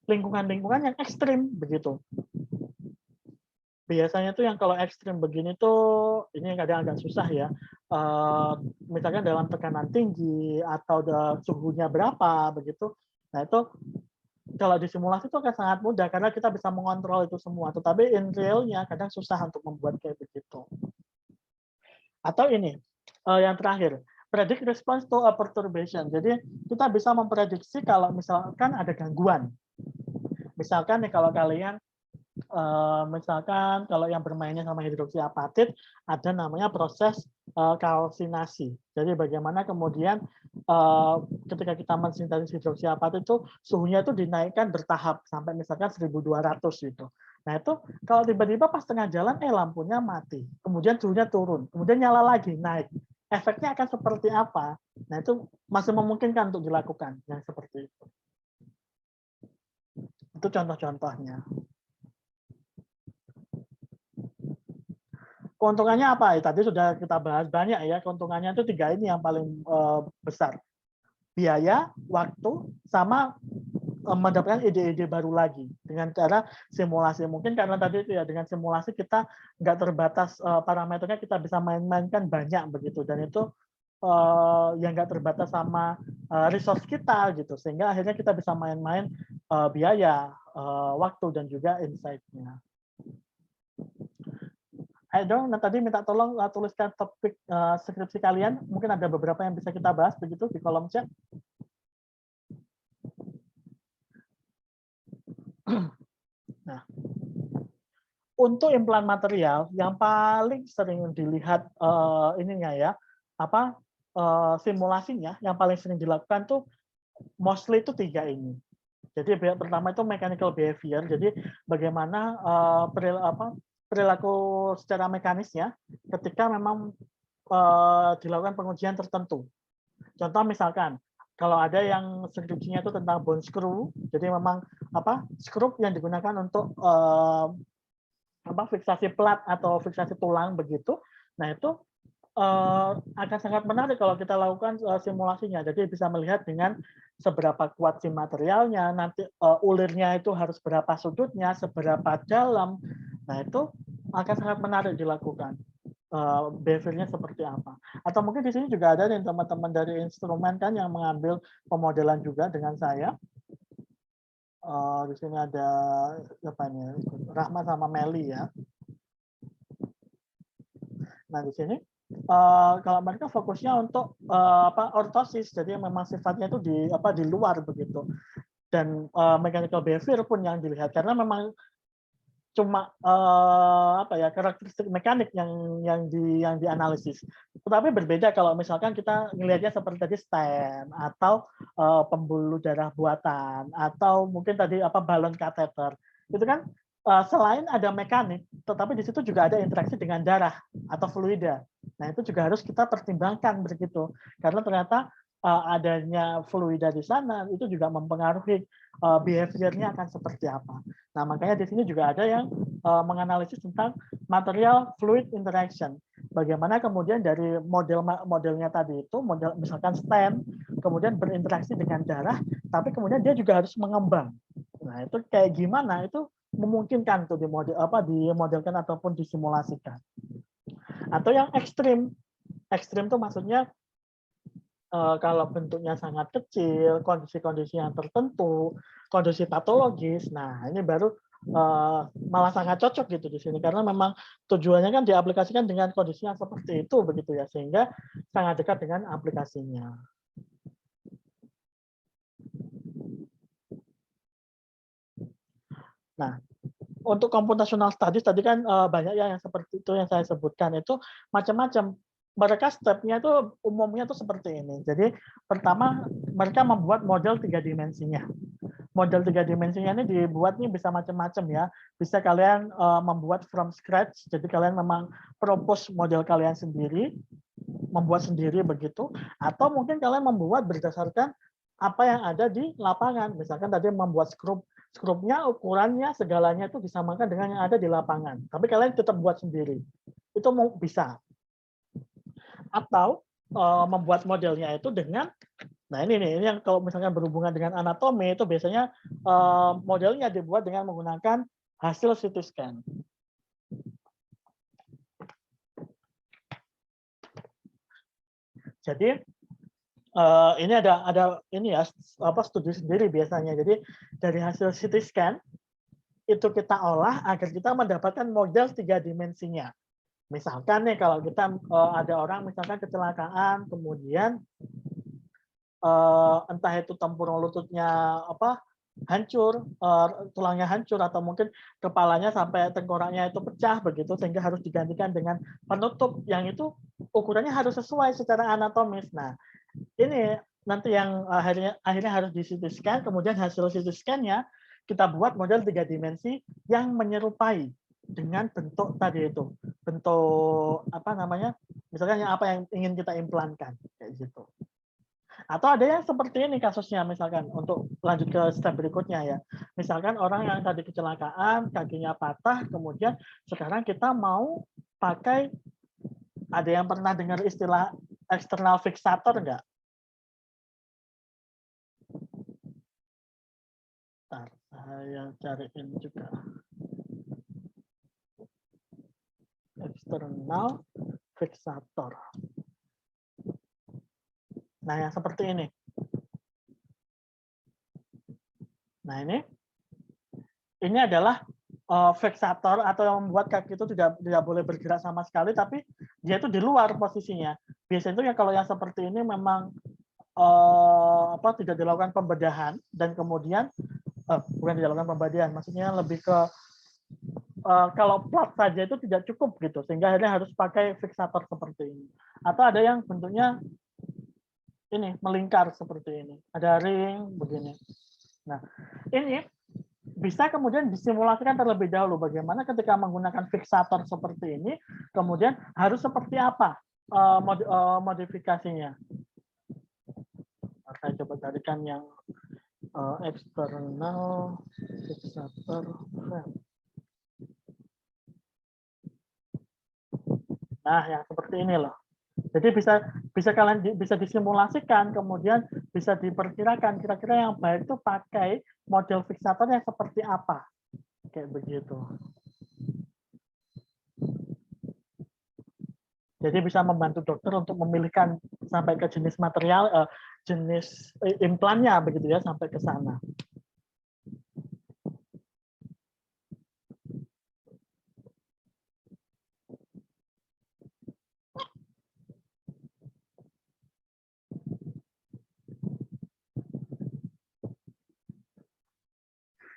lingkungan-lingkungan yang ekstrim begitu. Biasanya tuh yang kalau ekstrim begini tuh ini kadang agak susah ya. Misalkan dalam tekanan tinggi atau suhunya berapa begitu. Nah itu kalau di simulasi itu akan sangat mudah karena kita bisa mengontrol itu semua. Tetapi in realnya kadang susah untuk membuat kayak begitu. Atau ini yang terakhir, predict response to a perturbation. Jadi kita bisa memprediksi kalau misalkan ada gangguan. Misalkan nih kalau kalian misalkan kalau yang bermainnya sama hidroksiapatit ada namanya proses kalsinasi. Jadi bagaimana kemudian ketika kita mensintesis hidroksiapatit itu suhunya itu dinaikkan bertahap sampai misalkan 1200 gitu. Nah itu kalau tiba-tiba pas tengah jalan lampunya mati, kemudian suhunya turun, kemudian nyala lagi naik. Efeknya akan seperti apa? Nah itu masih memungkinkan untuk dilakukan yang seperti itu. Itu contoh-contohnya. Keuntungannya apa? Tadi sudah kita bahas banyak ya. Keuntungannya itu 3 ini yang paling besar. Biaya, waktu, sama mendapatkan ide-ide baru lagi dengan cara simulasi. Mungkin karena tadi itu ya, dengan simulasi kita nggak terbatas parameternya, kita bisa main-mainkan banyak begitu, dan itu yang nggak terbatas sama resource kita gitu, sehingga akhirnya kita bisa main-main biaya, waktu, dan juga insight-nya. Ayo, nah tadi minta tolong tuliskan topik skripsi kalian. Mungkin ada beberapa yang bisa kita bahas begitu di kolom chat. Nah, untuk implan material yang paling sering dilihat ininya ya, apa simulasinya yang paling sering dilakukan tuh mostly itu 3 ini. Jadi pertama itu mechanical behavior. Jadi bagaimana perilaku secara mekanisnya ketika memang dilakukan pengujian tertentu. Contoh misalkan kalau ada yang skripsinya itu tentang bone screw, jadi memang skrup yang digunakan untuk fiksasi plat atau fiksasi tulang begitu. Nah itu akan sangat menarik kalau kita lakukan simulasinya. Jadi bisa melihat dengan seberapa kuat si materialnya, nanti ulirnya itu harus berapa sudutnya, seberapa dalam. Nah itu akan sangat menarik dilakukan. Behavior-nya seperti apa. Atau mungkin di sini juga ada nih teman-teman dari instrumen kan yang mengambil pemodelan juga dengan saya. Di sini ada apa ini? Rahma sama Meli ya. Nah di sini kalau mereka fokusnya untuk ortosis, jadi memang sifatnya itu di luar begitu. Dan mechanical behavior pun yang dilihat karena memang cuma karakteristik mekanik yang dianalisis. Tetapi berbeda kalau misalkan kita melihatnya seperti tadi stent atau pembuluh darah buatan atau mungkin tadi balon kateter. Itu kan selain ada mekanik, tetapi di situ juga ada interaksi dengan darah atau fluida. Nah, itu juga harus kita pertimbangkan begitu. Karena ternyata adanya fluida di sana itu juga mempengaruhi behavior-nya akan seperti apa. Nah, makanya di sini juga ada yang menganalisis tentang material fluid interaction. Bagaimana kemudian dari modelnya tadi itu, model misalkan stent, kemudian berinteraksi dengan darah, tapi kemudian dia juga harus mengembang. Nah, itu kayak gimana? Itu memungkinkan tuh dimodelkan ataupun disimulasikan. Atau yang ekstrim. Ekstrim itu maksudnya kalau bentuknya sangat kecil, kondisi-kondisi yang tertentu, kondisi patologis, nah ini baru malah sangat cocok gitu di sini karena memang tujuannya kan diaplikasikan dengan kondisi yang seperti itu begitu ya, sehingga sangat dekat dengan aplikasinya. Nah, untuk computational studies tadi kan banyak ya yang seperti itu yang saya sebutkan, itu macam-macam. Mereka stepnya itu umumnya itu seperti ini. Jadi pertama mereka membuat model 3 dimensinya. Model 3 dimensinya ini dibuat nih bisa macam-macam ya. Bisa kalian membuat from scratch. Jadi kalian memang propose model kalian sendiri, membuat sendiri begitu. Atau mungkin kalian membuat berdasarkan apa yang ada di lapangan. Misalkan tadi membuat skrupnya, ukurannya, segalanya itu disamakan dengan yang ada di lapangan. Tapi kalian tetap buat sendiri. Itu bisa. Atau membuat modelnya itu dengan, nah ini yang kalau misalnya berhubungan dengan anatomi itu biasanya modelnya dibuat dengan menggunakan hasil CT scan. Jadi ini ada ini ya studi sendiri biasanya. Jadi dari hasil CT scan itu kita olah agar kita mendapatkan model 3 dimensinya. Misalkan nih kalau kita ada orang misalkan kecelakaan, kemudian entah itu tempurung lututnya hancur, tulangnya hancur, atau mungkin kepalanya sampai tengkoraknya itu pecah begitu, sehingga harus digantikan dengan penutup yang itu ukurannya harus sesuai secara anatomis. Nah, ini nanti yang akhirnya harus di CT scan, kemudian hasil CT scan-nya kita buat model 3 dimensi yang menyerupai dengan bentuk tadi itu, bentuk misalkan apa yang ingin kita implankan kayak gitu. Atau ada yang seperti ini kasusnya, misalkan untuk lanjut ke step berikutnya ya, misalkan orang yang tadi kecelakaan, kakinya patah, kemudian sekarang kita mau pakai, ada yang pernah dengar istilah eksternal fixator nggak? Bentar, saya cariin juga. Eksternal fixator. Nah, yang seperti ini. Nah, ini adalah fixator atau yang membuat kaki itu tidak boleh bergerak sama sekali, tapi dia itu di luar posisinya. Biasanya itu ya kalau yang seperti ini memang tidak dilakukan pembedahan dan kemudian bukan dilakukan pembedahan, maksudnya lebih ke kalau plat saja itu tidak cukup gitu, sehingga akhirnya harus pakai fixator seperti ini. Atau ada yang bentuknya ini melingkar seperti ini, ada ring begini. Nah, ini bisa kemudian disimulasikan terlebih dahulu bagaimana ketika menggunakan fixator seperti ini, kemudian harus seperti apa modifikasinya. Saya coba carikan yang eksternal fixator frame. Nah, yang seperti ini loh. Jadi bisa kalian bisa disimulasikan, kemudian bisa diperkirakan kira-kira yang baik itu pakai model fixator yang seperti apa, kayak begitu. Jadi bisa membantu dokter untuk memilihkan sampai ke jenis material, jenis implannya begitu ya, sampai ke sana.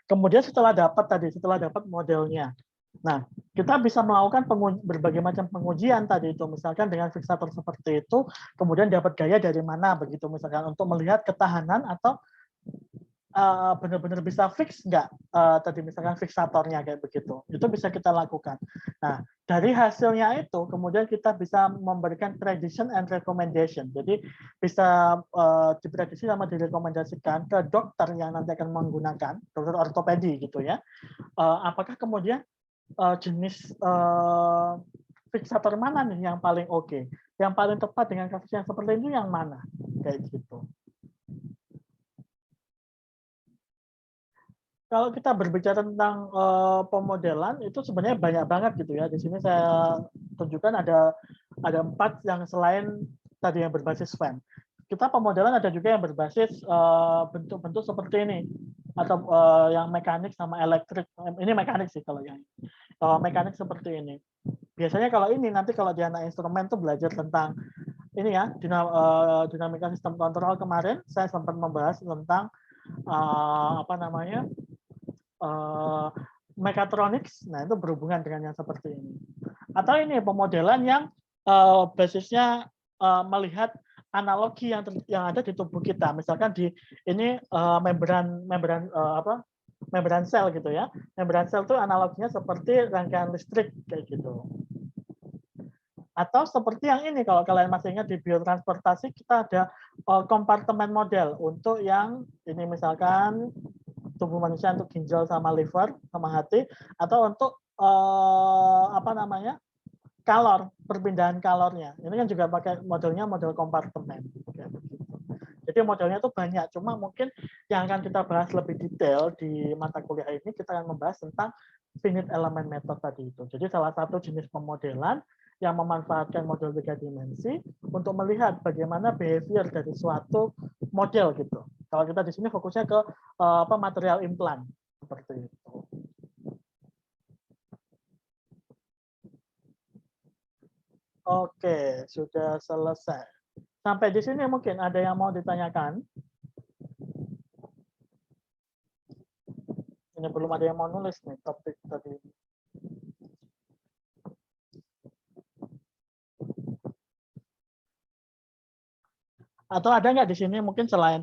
Kemudian setelah dapat modelnya, nah kita bisa melakukan berbagai macam pengujian tadi itu, misalkan dengan fixator seperti itu, kemudian dapat gaya dari mana begitu, misalkan untuk melihat ketahanan atau benar-benar bisa fix nggak tadi misalkan fixatornya kayak begitu, itu bisa kita lakukan. Nah dari hasilnya itu kemudian kita bisa memberikan prediction and recommendation, jadi bisa diprediksi sama direkomendasikan ke dokter yang nanti akan menggunakan, dokter ortopedi gitu ya, apakah kemudian jenis fixator mana nih yang paling oke, yang paling tepat dengan kasus yang seperti itu yang mana, kayak gitu. Kalau kita berbicara tentang pemodelan itu sebenarnya banyak banget gitu ya. Di sini saya tunjukkan ada 4 yang selain tadi yang berbasis fan. Kita pemodelan ada juga yang berbasis bentuk-bentuk seperti ini atau yang mekanik sama elektrik. Ini mekanik sih kalau yang mekanik seperti ini. Biasanya kalau ini nanti kalau di anak instrumen tuh belajar tentang ini ya, dinamika sistem kontrol. Kemarin saya sempat membahas tentang mechatronics. Nah, itu berhubungan dengan yang seperti ini. Atau ini pemodelan yang basisnya melihat analogi yang ada di tubuh kita. Misalkan di ini membran sel gitu ya. Membran sel itu analoginya seperti rangkaian listrik kayak gitu. Atau seperti yang ini, kalau kalian masih ingat di biotransportasi kita ada kompartemen model untuk yang ini misalkan tubuh manusia untuk ginjal sama liver sama hati, atau untuk kalor, perpindahan kalornya. Ini kan juga pakai modelnya model kompartemen. Jadi modelnya itu banyak, cuma mungkin yang akan kita bahas lebih detail di mata kuliah ini, kita akan membahas tentang finite element method tadi itu. Jadi salah satu jenis pemodelan yang memanfaatkan model 3 dimensi untuk melihat bagaimana behavior dari suatu model gitu. Kalau kita di sini fokusnya ke material implan seperti itu. Oke, sudah selesai. Sampai di sini mungkin ada yang mau ditanyakan? Ini belum ada yang mau nulis nih topik tadi. Atau ada nggak di sini mungkin selain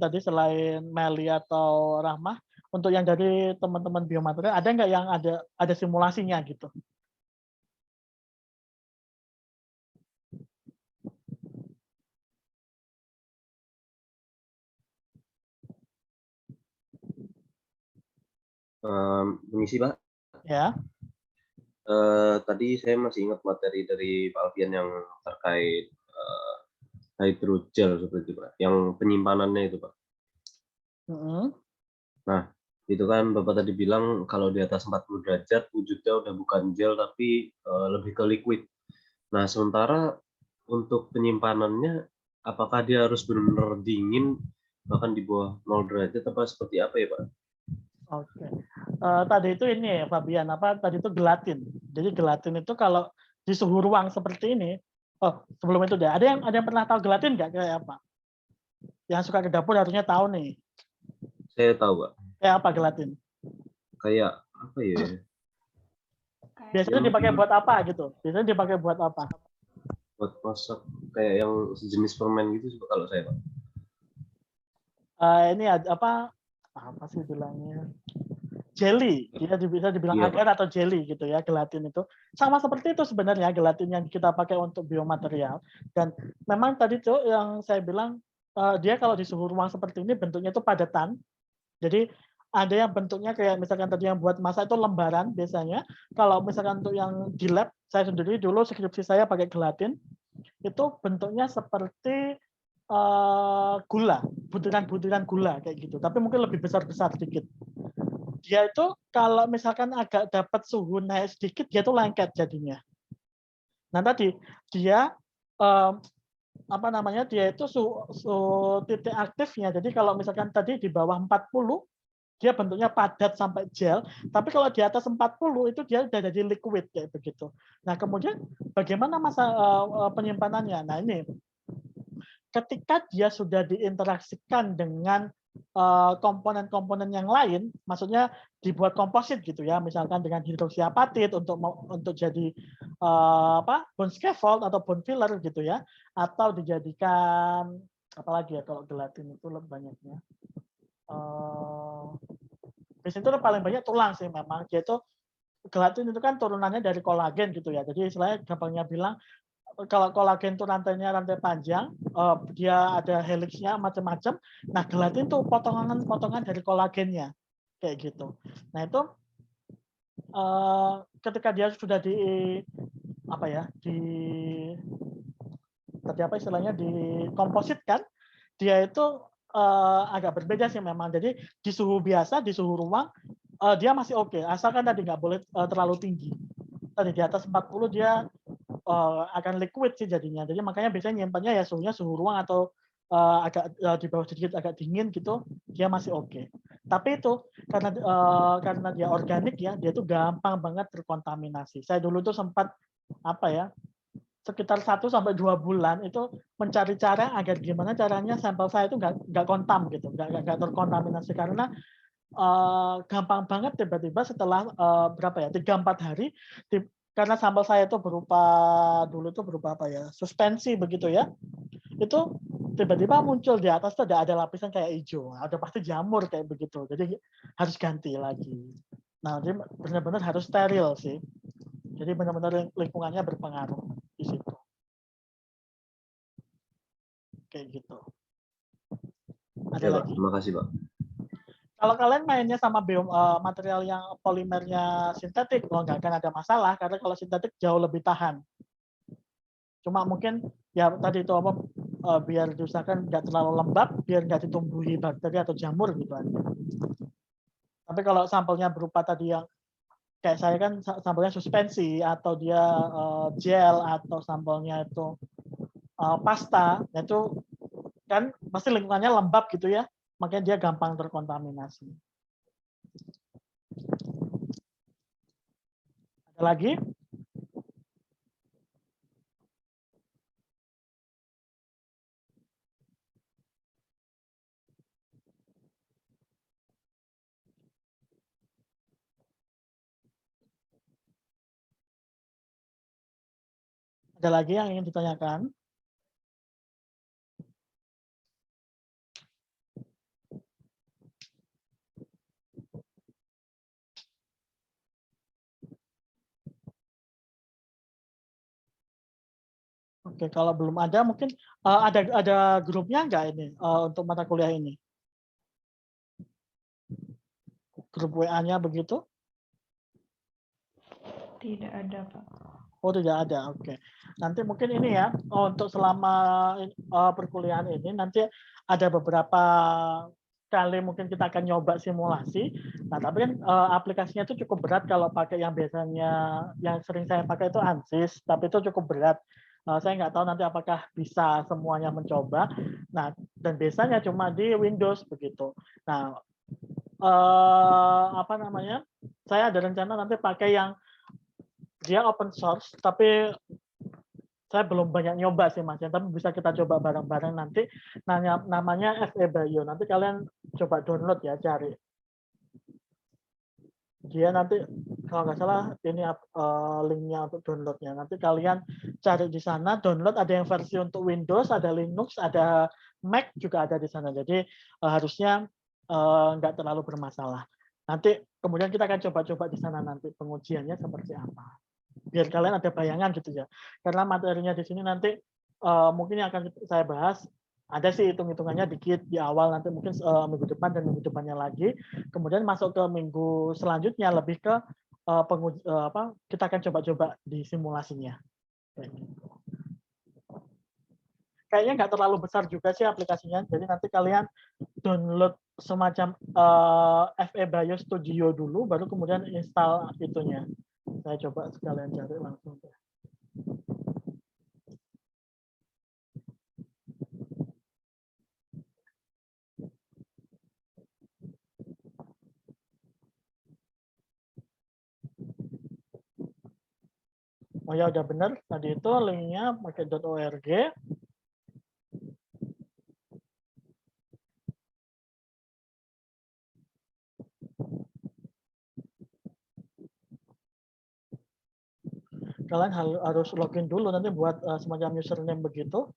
Meli atau Rahmah, untuk yang dari teman-teman biomaterial, ada nggak yang ada simulasinya gitu? Permisi Pak. Ya. Tadi saya masih ingat materi dari Pak Alfian yang terkait hydrogel seperti itu, Pak. Yang penyimpanannya itu, Pak. Nah, itu kan Bapak tadi bilang kalau di atas 40 derajat wujudnya udah bukan gel tapi lebih ke liquid. Nah, sementara untuk penyimpanannya apakah dia harus benar-benar dingin bahkan di bawah 0 derajat apa seperti apa ya, Pak? Oke. Tadi itu ini ya Fabian, tadi itu gelatin. Jadi gelatin itu kalau di suhu ruang seperti ini, sebelum itu deh, ada yang pernah tahu gelatin nggak kayak apa? Yang suka ke dapur harusnya tahu nih. Saya tahu, Pak. Kayak apa gelatin? Kayak apa ya? Biasanya dipakai buat apa gitu? Biasanya dipakai buat apa? Buat masak kayak yang sejenis permen gitu kalau saya, Pak. Ini apa sih bilangnya? Jelly, dia bisa dibilang Iya, agar atau jelly gitu ya, gelatin itu. Sama seperti itu sebenarnya gelatin yang kita pakai untuk biomaterial. Dan memang tadi tuh yang saya bilang, dia kalau di suhu ruang seperti ini bentuknya itu padatan. Jadi ada yang bentuknya kayak misalkan tadi yang buat masak itu lembaran biasanya. Kalau misalkan untuk yang di lab, saya sendiri dulu skripsi saya pakai gelatin, itu bentuknya seperti gula, butiran-butiran gula kayak gitu. Tapi mungkin lebih besar-besar sedikit. Dia itu kalau misalkan agak dapat suhu naik sedikit, dia tuh lengket jadinya. Nah tadi dia dia itu suhu titik aktifnya. Jadi kalau misalkan tadi di bawah 40, dia bentuknya padat sampai gel. Tapi kalau di atas 40 itu dia sudah jadi liquid kayak begitu. Nah kemudian bagaimana penyimpanannya? Nah ini ketika dia sudah diinteraksikan dengan komponen-komponen yang lain, maksudnya dibuat komposit gitu ya, misalkan dengan hidroksiapatit untuk jadi bone scaffold atau bone filler gitu ya, atau dijadikan apalagi ya kalau gelatin itu lebih banyaknya. Di situ paling banyak tulang sih memang, yaitu gelatin itu kan turunannya dari kolagen gitu ya, jadi istilahnya gampangnya bilang kalau kolagen itu rantai panjang, dia ada helixnya macam-macam. Nah, gelatin tuh potongan-potongan dari kolagennya, kayak gitu. Nah itu ketika dia sudah dikompositkan, dia itu agak berbeda sih memang. Jadi di suhu biasa, di suhu ruang, dia masih oke, asalkan tadi nggak boleh terlalu tinggi. Tadi di atas 40 dia akan liquid sih jadinya. Jadi makanya biasanya nyimpannya ya suhunya suhu ruang atau agak di bawah sedikit agak dingin gitu, dia masih oke. Tapi itu karena dia organik ya, dia tuh gampang banget terkontaminasi. Saya dulu tuh sempat sekitar 1 sampai 2 bulan itu mencari cara agar gimana caranya sampel saya itu nggak kontam gitu, nggak terkontaminasi karena gampang banget tiba-tiba setelah 3-4 hari karena sampel saya itu dulu itu berupa suspensi begitu ya, itu tiba-tiba muncul di atas tuh ada lapisan kayak hijau, ada pasti jamur kayak begitu, jadi harus ganti lagi. Nah jadi benar-benar harus steril sih, jadi benar-benar lingkungannya berpengaruh di situ kayak gitu. Ada Ya, Pak. lagi? Terima kasih, Pak. Kalau kalian mainnya sama material yang polimernya sintetik, nggak akan ada masalah karena kalau sintetik jauh lebih tahan. Cuma mungkin ya tadi itu biar diusahakan nggak terlalu lembab, biar nggak ditumbuhi bakteri atau jamur gitu aja. Tapi kalau sampelnya berupa tadi yang kayak saya kan sampelnya suspensi atau dia gel atau sampelnya itu pasta, itu kan pasti lingkungannya lembab gitu ya, makanya dia gampang terkontaminasi. Ada lagi? Ada lagi yang ingin ditanyakan? Oke, kalau belum ada mungkin ada grupnya nggak ini untuk mata kuliah ini? Grup WA-nya begitu? Tidak ada, Pak. Oh, tidak ada. Oke. Nanti mungkin ini ya, untuk selama perkuliahan ini nanti ada beberapa kali mungkin kita akan nyoba simulasi. Nah, tapi kan aplikasinya itu cukup berat kalau pakai yang biasanya yang sering saya pakai itu ANSYS, tapi itu cukup berat. Saya nggak tahu nanti apakah bisa semuanya mencoba. Nah, dan biasanya cuma di Windows begitu. Nah, apa namanya? Saya ada rencana nanti pakai yang dia open source, tapi saya belum banyak nyoba sih Mas, tapi bisa kita coba bareng-bareng nanti. Namanya FE Bio. Nanti kalian coba download ya, cari. Dia nanti kalau nggak salah ini linknya untuk downloadnya. Nanti kalian cari di sana, download. Ada yang versi untuk Windows, ada Linux, ada Mac juga ada di sana. Jadi harusnya nggak terlalu bermasalah. Nanti kemudian kita akan coba-coba di sana nanti pengujiannya seperti apa. Biar kalian ada bayangan gitu ya. Karena materinya di sini nanti mungkin yang akan saya bahas ada sih hitung-hitungannya dikit di awal, nanti mungkin minggu depan dan minggu depannya lagi. Kemudian masuk ke minggu selanjutnya lebih ke kita akan coba-coba di simulasinya. Kayaknya nggak terlalu besar juga sih aplikasinya. Jadi nanti kalian download semacam FE Bio Studio dulu, baru kemudian install itunya. Saya coba sekalian cari langsung. Oh ya udah benar, tadi itu linknya pakai .org. Kalian harus login dulu nanti buat semacam username begitu.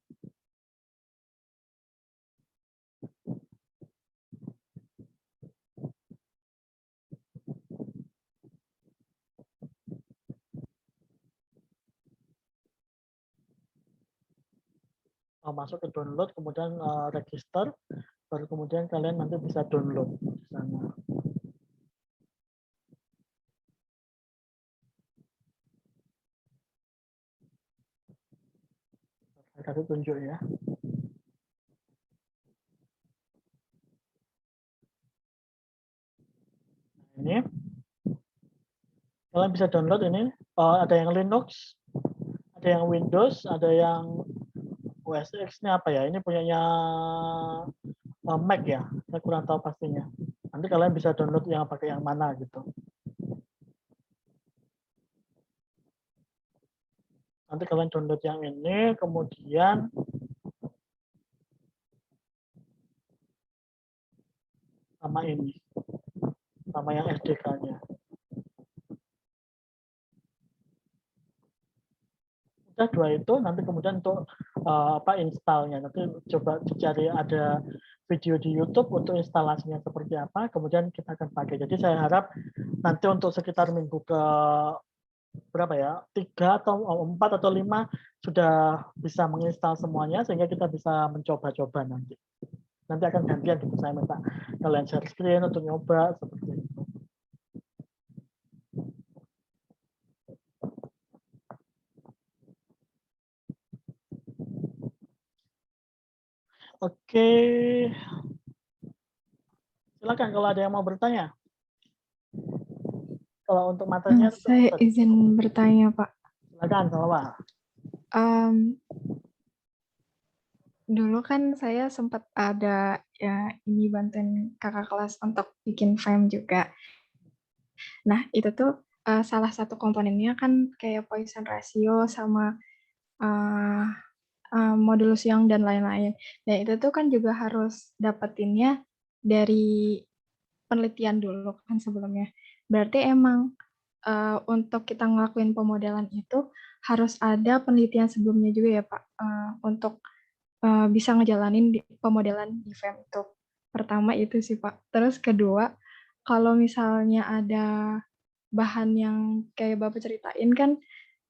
Masuk ke download, kemudian register, baru kemudian kalian nanti bisa download di sana. Saya kasih tunjuk ya. Ini kalian bisa download ini. Ada yang Linux, ada yang Windows, ada yang OS X. Ini apa ya? Ini punyanya Mac ya. Saya kurang tahu pastinya. Nanti kalian bisa download yang pakai yang mana gitu. Nanti kalian download yang ini, kemudian sama ini, sama yang SDK-nya. Udah dua itu, nanti kemudian untuk installnya, nanti coba dicari ada video di YouTube untuk instalasinya seperti apa, kemudian kita akan pakai. Jadi saya harap nanti untuk sekitar minggu ke berapa ya, 3 atau 4 atau 5 sudah bisa menginstal semuanya sehingga kita bisa mencoba-coba nanti. Nanti akan gantian gitu, saya minta kalian share screen untuk nyoba seperti itu. Oke, silakan kalau ada yang mau bertanya. Kalau untuk materinya, Saya izin bertanya, Pak. silakan, Salwa. Dulu kan saya sempat ada ya ini bantuin kakak kelas untuk bikin frame juga. Nah itu tuh salah satu komponennya kan kayak Poisson ratio sama modulus Young dan lain-lain. Dan itu tuh kan juga harus dapetinnya dari penelitian dulu kan sebelumnya. Berarti emang untuk kita ngelakuin pemodelan itu harus ada penelitian sebelumnya juga ya Pak, untuk bisa ngejalanin pemodelan di frame itu. Pertama itu sih Pak. Terus kedua, kalau misalnya ada bahan yang kayak Bapak ceritain kan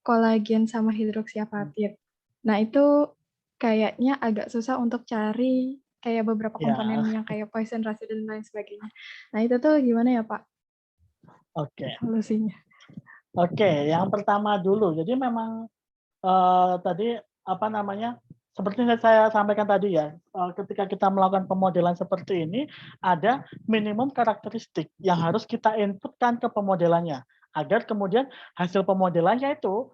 kolagen sama hidroksiapatit. Nah itu kayaknya agak susah untuk cari kayak beberapa komponen yang kayak Poisson ratio dan lain sebagainya. Nah itu tuh gimana ya Pak? Oke. Solusinya. Oke, yang pertama dulu. Jadi memang tadi apa namanya? Seperti yang saya sampaikan tadi ya, ketika kita melakukan pemodelan seperti ini, ada minimum karakteristik yang harus kita inputkan ke pemodelannya, agar kemudian hasil pemodelannya itu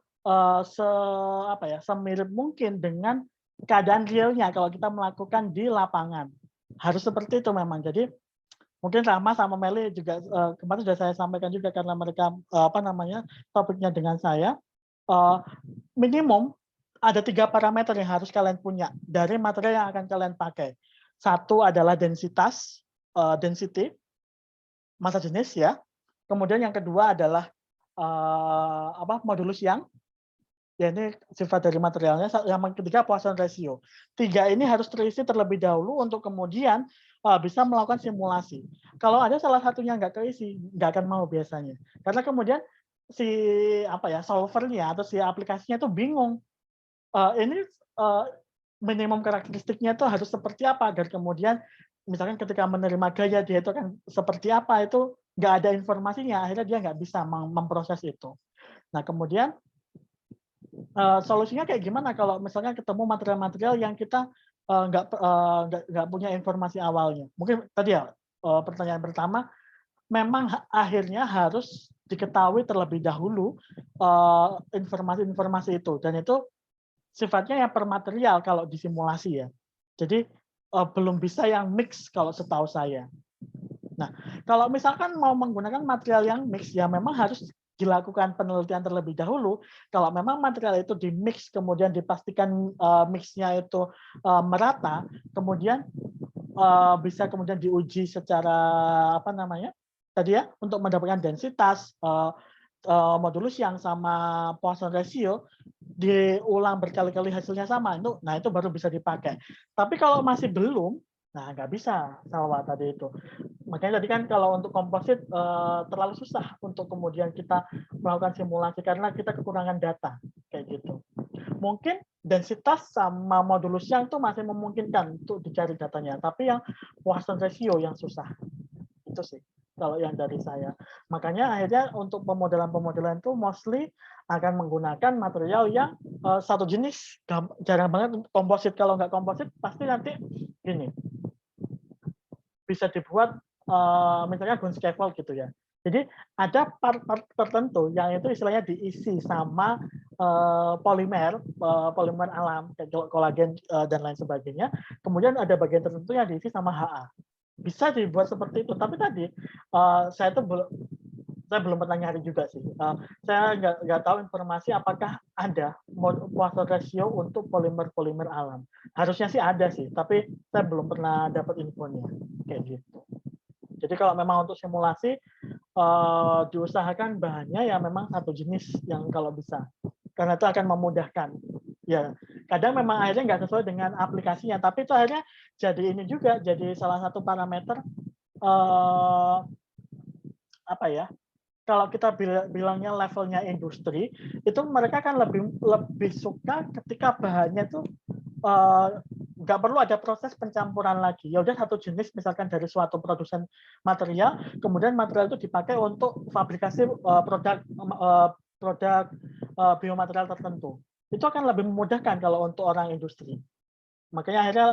apa ya, semirip mungkin dengan keadaan realnya kalau kita melakukan di lapangan. Harus seperti itu memang. Jadi mungkin Rama sama Meli juga kemarin sudah saya sampaikan juga karena mereka apa namanya topiknya dengan saya. Minimum ada 3 parameter yang harus kalian punya dari material yang akan kalian pakai. Satu adalah densitas, density, massa jenis ya. Kemudian yang kedua adalah modulus yang, ya ini sifat dari materialnya. Yang ketiga Poisson ratio. 3 ini harus terisi terlebih dahulu untuk kemudian bisa melakukan simulasi. Kalau ada salah satunya nggak keisi, nggak akan mau biasanya. Karena kemudian si solvernya atau si aplikasinya itu bingung. Ini minimum karakteristiknya itu harus seperti apa agar kemudian misalkan ketika menerima gaya dia itu akan seperti apa, itu nggak ada informasinya, akhirnya dia nggak bisa memproses itu. Nah kemudian solusinya kayak gimana kalau misalnya ketemu material-material yang kita nggak punya informasi awalnya. Mungkin tadi ya pertanyaan pertama, memang akhirnya harus diketahui terlebih dahulu informasi-informasi itu, dan itu sifatnya yang per material kalau disimulasi ya. Jadi belum bisa yang mix kalau setahu saya. Nah, kalau misalkan mau menggunakan material yang mix, ya memang harus dilakukan penelitian terlebih dahulu. Kalau memang material itu di mix, kemudian dipastikan mixnya itu merata, kemudian bisa kemudian diuji secara apa namanya tadi ya, untuk mendapatkan densitas, modulus yang sama Poisson ratio, diulang berkali-kali hasilnya sama, itu baru bisa dipakai. Tapi kalau masih belum, nah nggak bisa Salwa tadi itu. Makanya tadi kan kalau untuk komposit terlalu susah untuk kemudian kita melakukan simulasi karena kita kekurangan data kayak gitu. Mungkin densitas sama modulus yang itu masih memungkinkan untuk dicari datanya, tapi yang Poisson ratio yang susah. Itu sih kalau yang dari saya. Makanya akhirnya untuk pemodelan-pemodelan itu mostly akan menggunakan material yang satu jenis. Jarang banget komposit. Kalau nggak komposit pasti nanti gini, bisa dibuat misalnya ground scaffold gitu ya. Jadi ada part-part tertentu yang itu istilahnya diisi sama polimer alam kayak kolagen dan lain sebagainya. Kemudian ada bagian tertentu yang diisi sama HA. Bisa dibuat seperti itu, tapi tadi saya belum pernah nyari juga sih. Saya nggak tahu informasi apakah ada Poisson ratio untuk polimer alam. Harusnya sih ada sih, tapi saya belum pernah dapat infonya kayak gitu. Jadi kalau memang untuk simulasi diusahakan bahannya ya memang satu jenis yang kalau bisa, karena itu akan memudahkan. Ya, kadang memang akhirnya nggak sesuai dengan aplikasinya, tapi itu akhirnya jadi ini juga jadi salah satu parameter apa ya? Kalau kita bilangnya levelnya industri, itu mereka kan lebih suka ketika bahannya tuh nggak perlu ada proses pencampuran lagi. Ya udah satu jenis misalkan dari suatu produsen material, kemudian material itu dipakai untuk fabrikasi produk biomaterial tertentu. Itu akan lebih memudahkan kalau untuk orang industri. Makanya akhirnya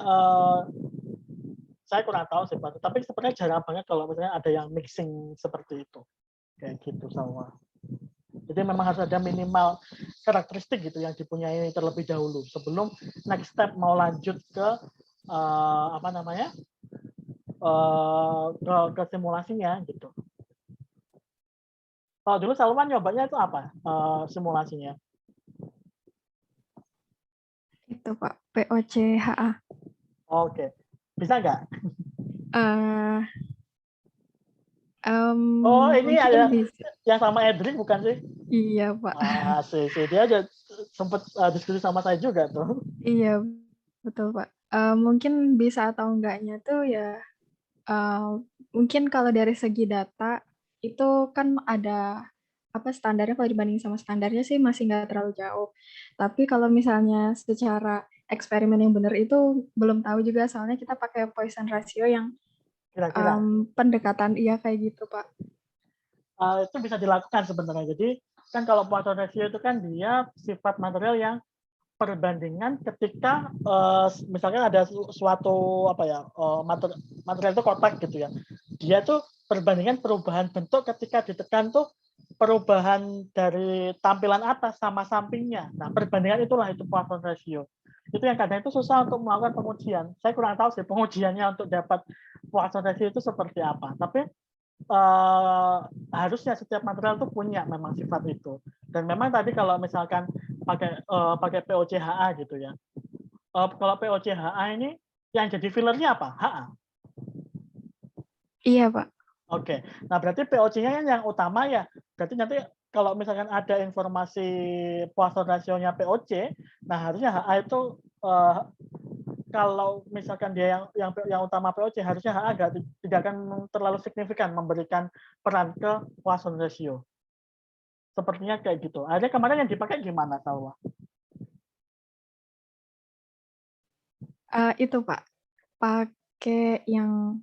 saya kurang tahu sih, Pak. Tapi sebenarnya jarang banget kalau misalnya ada yang mixing seperti itu. Kayak gitu sama. Jadi memang harus ada minimal karakteristik gitu yang dipunyai terlebih dahulu sebelum next step mau lanjut ke ke simulasinya gitu. Kalau dulu Salman nyobanya itu apa simulasinya? Itu Pak, POCHA. Oke, bisa nggak? Ini ada bisa. Yang sama Edric bukan sih? Iya Pak. Sih dia aja sempat diskusi sama saya juga tuh. Iya betul Pak. Mungkin bisa atau enggaknya tuh ya mungkin kalau dari segi data itu kan ada standarnya, kalau dibanding sama standarnya sih masih nggak terlalu jauh. Tapi kalau misalnya secara eksperimen yang benar itu belum tahu juga, soalnya kita pakai Poisson ratio yang kira-kira pendekatan kayak gitu Pak. Itu bisa dilakukan sebenarnya. Jadi kan kalau Poisson ratio itu kan dia sifat material yang perbandingan ketika misalkan ada suatu material itu kotak gitu ya. Dia tuh perbandingan perubahan bentuk ketika ditekan tuh perubahan dari tampilan atas sama sampingnya. Nah, perbandingan itulah itu Poisson ratio. Itu yang kadang itu susah untuk melakukan pengujian. Saya kurang tahu sih pengujiannya untuk dapat Poisson ratio itu seperti apa. Tapi harusnya setiap material itu punya memang sifat itu. Dan memang tadi kalau misalkan pakai POCHA gitu ya. Kalau POCHA ini yang jadi fillernya apa? HA. Iya, Pak. Oke. Nah, berarti POC-nya kan yang utama ya. Berarti nanti kalau misalkan ada informasi Poisson ratio-nya POC, nah harusnya HA itu kalau misalkan dia yang utama POC, harusnya HA tidak akan terlalu signifikan memberikan peran ke Poisson ratio. Sepertinya kayak gitu. Ada kemarin yang dipakai gimana, Salwa? Itu Pak, pakai yang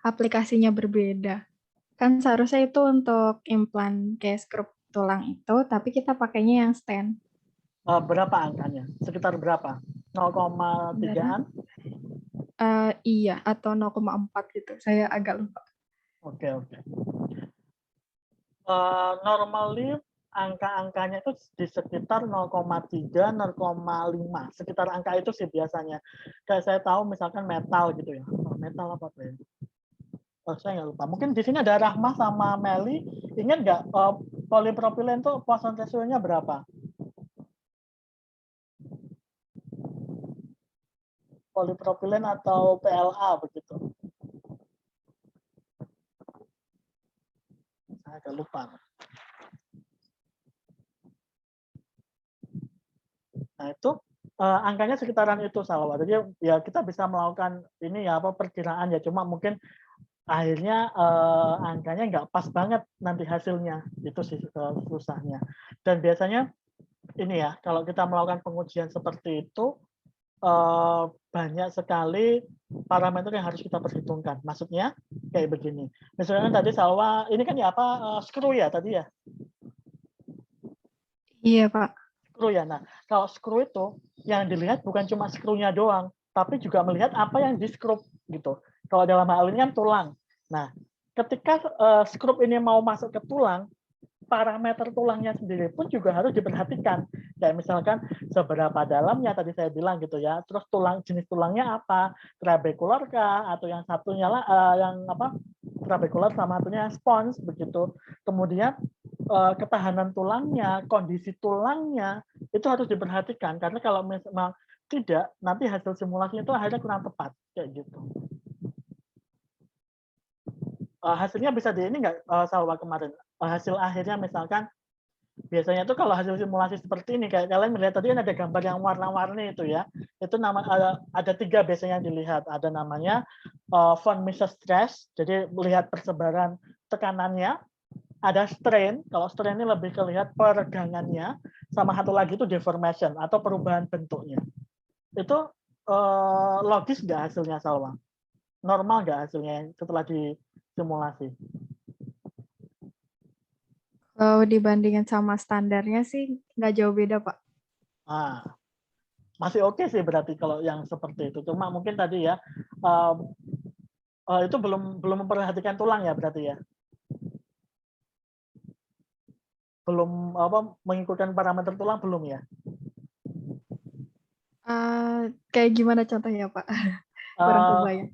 aplikasinya berbeda. Kan seharusnya itu untuk implan kayak skrup tulang itu, tapi kita pakainya yang stand. Berapa angkanya? Sekitar berapa? 0,3-an? Iya, atau 0,4 gitu. Saya agak lupa. Oke. Normally angka-angkanya itu di sekitar 0,3, 0,5. Sekitar angka itu sih biasanya. Kayak saya tahu misalkan metal gitu ya. Metal apa tuh ya? Saya nggak lupa. Mungkin di sini ada Rahma sama Meli. Ingat nggak polipropilen tuh Poisson ratio-nya berapa? Polipropilen atau PLA begitu? Saya agak lupa. Nah itu angkanya sekitaran itu Salwa. Jadi ya kita bisa melakukan ini ya perkiraan ya. Cuma mungkin akhirnya angkanya nggak pas banget nanti hasilnya. Itu sih susahnya. Dan biasanya ini ya kalau kita melakukan pengujian seperti itu banyak sekali parameter yang harus kita perhitungkan. Maksudnya kayak begini. Misalnya tadi Salwa ini kan ya screw ya tadi ya. Iya, Pak. Screw ya. Nah, kalau screw itu yang dilihat bukan cuma screw-nya doang, tapi juga melihat apa yang di-screw gitu. Kalau dalam hal ini kan tulang. Nah, ketika screw ini mau masuk ke tulang, parameter tulangnya sendiri pun juga harus diperhatikan. Kayak misalkan seberapa dalamnya tadi saya bilang gitu ya. Terus jenis tulangnya apa? Trabecular kah atau yang satunya yang trabecular sama satunya spons begitu. Kemudian ketahanan tulangnya, kondisi tulangnya itu harus diperhatikan karena kalau memang tidak nanti hasil simulasinya itu akhirnya kurang tepat kayak gitu. Hasilnya bisa di ini nggak Salwa kemarin hasil akhirnya misalkan biasanya tuh kalau hasil simulasi seperti ini kayak kalian melihat tadi ada gambar yang warna-warni itu ya itu ada 3 biasanya yang dilihat ada namanya von Mises stress jadi melihat persebaran tekanannya ada strain kalau strain ini lebih kelihatan peregangannya sama satu lagi itu deformation atau perubahan bentuknya itu logis nggak hasilnya Salwa normal nggak hasilnya setelah disimulasi? Kalau dibandingin sama standarnya sih nggak jauh beda, Pak. Masih oke sih berarti kalau yang seperti itu. Cuma mungkin tadi ya itu belum memperhatikan tulang ya berarti ya. Belum mengikutkan parameter tulang belum ya? Kayak gimana contohnya, Pak? Kurang kebayang.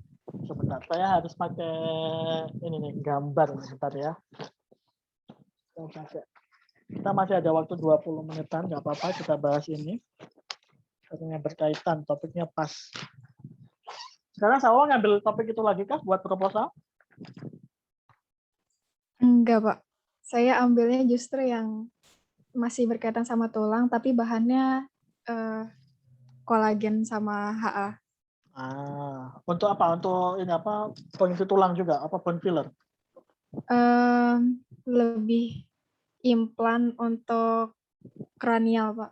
Sebentar, saya harus pakai ini nih gambar sebentar ya. Kita masih ada waktu 20 menitan, nggak apa-apa kita bahas ini. Karena berkaitan, topiknya pas. Sekarang Salwa ngambil topik itu lagi kah buat proposal? Enggak, Pak. Saya ambilnya justru yang masih berkaitan sama tulang, tapi bahannya kolagen sama HA. Untuk apa? Untuk ini apa? Pengisi tulang juga? Apa bone filler? Lebih implan untuk kranial, Pak.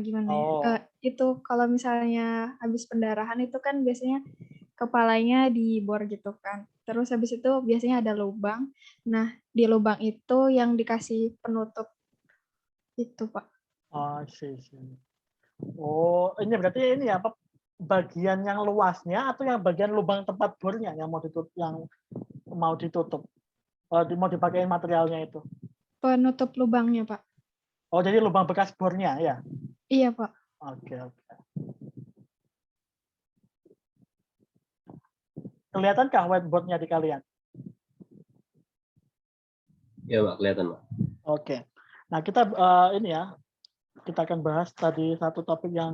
Gimana ya? Itu kalau misalnya habis pendarahan itu kan biasanya kepalanya dibor gitu kan. Terus habis itu biasanya ada lubang. Nah, di lubang itu yang dikasih penutup Itu, Pak. Oh, sih. Oh, ini berarti ini ya, apa, bagian yang luasnya atau yang bagian lubang tempat bornya yang mau ditutup, mau dipakai materialnya itu. Penutup lubangnya, Pak. Oh, jadi lubang bekas bornya ya. Iya, Pak. Oke. Kelihatankah whiteboardnya di kalian? Ya, Mbak, kelihatan, Mbak. Oke. Nah, kita ini ya, kita akan bahas tadi satu topik yang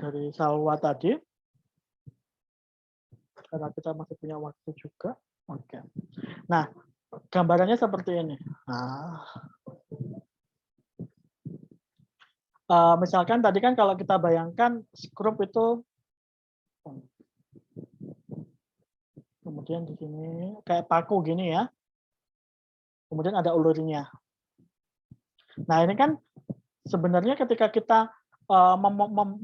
dari Salwa tadi. Karena kita masih punya waktu juga. Oke. Nah, gambarannya seperti ini. Nah, misalkan tadi kan kalau kita bayangkan skrup itu, kemudian di sini kayak paku gini ya. Kemudian ada ulurnya. Nah, ini kan sebenarnya ketika kita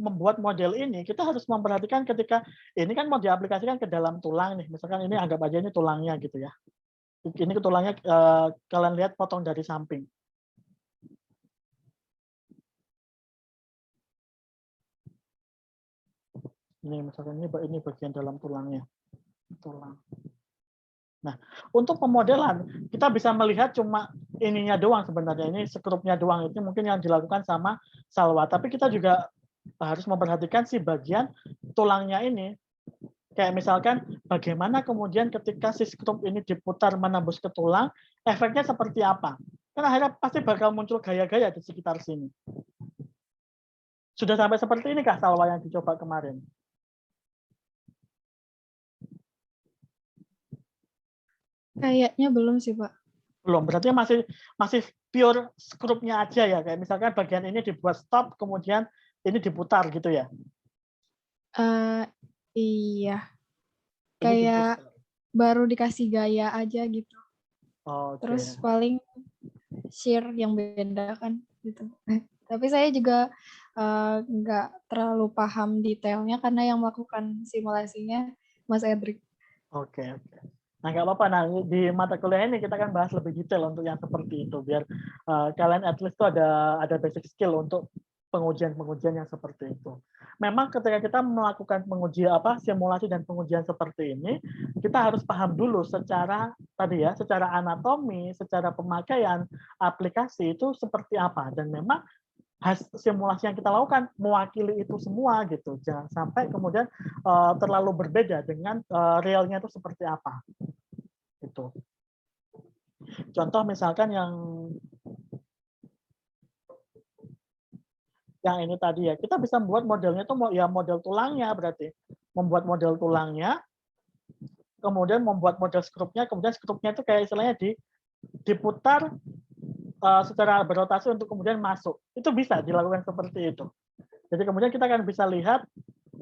membuat model ini, kita harus memperhatikan ketika ini kan mau diaplikasikan ke dalam tulang nih. Misalkan ini anggap aja ini tulangnya gitu ya. Ini ke tulangnya, kalian lihat potong dari samping. Ini misalkan ini bagian dalam tulangnya. Tulang. Nah, untuk pemodelan kita bisa melihat cuma ininya doang sebenarnya, ini skrupnya doang, itu mungkin yang dilakukan sama Salwa. Tapi kita juga harus memperhatikan si bagian tulangnya ini. Kayak misalkan bagaimana kemudian ketika si skrup ini diputar menembus ke tulang, efeknya seperti apa? Kan akhirnya pasti bakal muncul gaya-gaya di sekitar sini. Sudah sampai seperti ini kah Salwa yang dicoba kemarin? Kayaknya belum sih, Pak. Belum, berarti masih pure skrupnya aja ya. Kayak misalkan bagian ini dibuat stop, kemudian ini diputar gitu ya. Iya. Ini Kayak diputar. baru dikasih gaya aja gitu. Oke. Terus paling shear yang beda kan gitu. Tapi saya juga nggak terlalu paham detailnya karena yang melakukan simulasinya Mas Edric. Oke. Nah, nggak apa-apa. Nah, di mata kuliah ini kita akan bahas lebih detail untuk yang seperti itu, biar kalian at least tuh ada basic skill untuk pengujian-pengujian yang seperti itu. Memang ketika kita melakukan simulasi dan pengujian seperti ini, kita harus paham dulu secara anatomi, secara pemakaian aplikasi itu seperti apa, dan memang simulasi yang kita lakukan mewakili itu semua gitu. Jangan sampai kemudian terlalu berbeda dengan realnya itu seperti apa. Itu. Contoh misalkan yang ini tadi ya, kita bisa membuat modelnya itu ya model tulangnya, berarti membuat model tulangnya, kemudian membuat model skrupnya, kemudian skrupnya itu kayak istilahnya diputar secara berotasi untuk kemudian masuk. Itu bisa dilakukan seperti itu. Jadi kemudian kita akan bisa lihat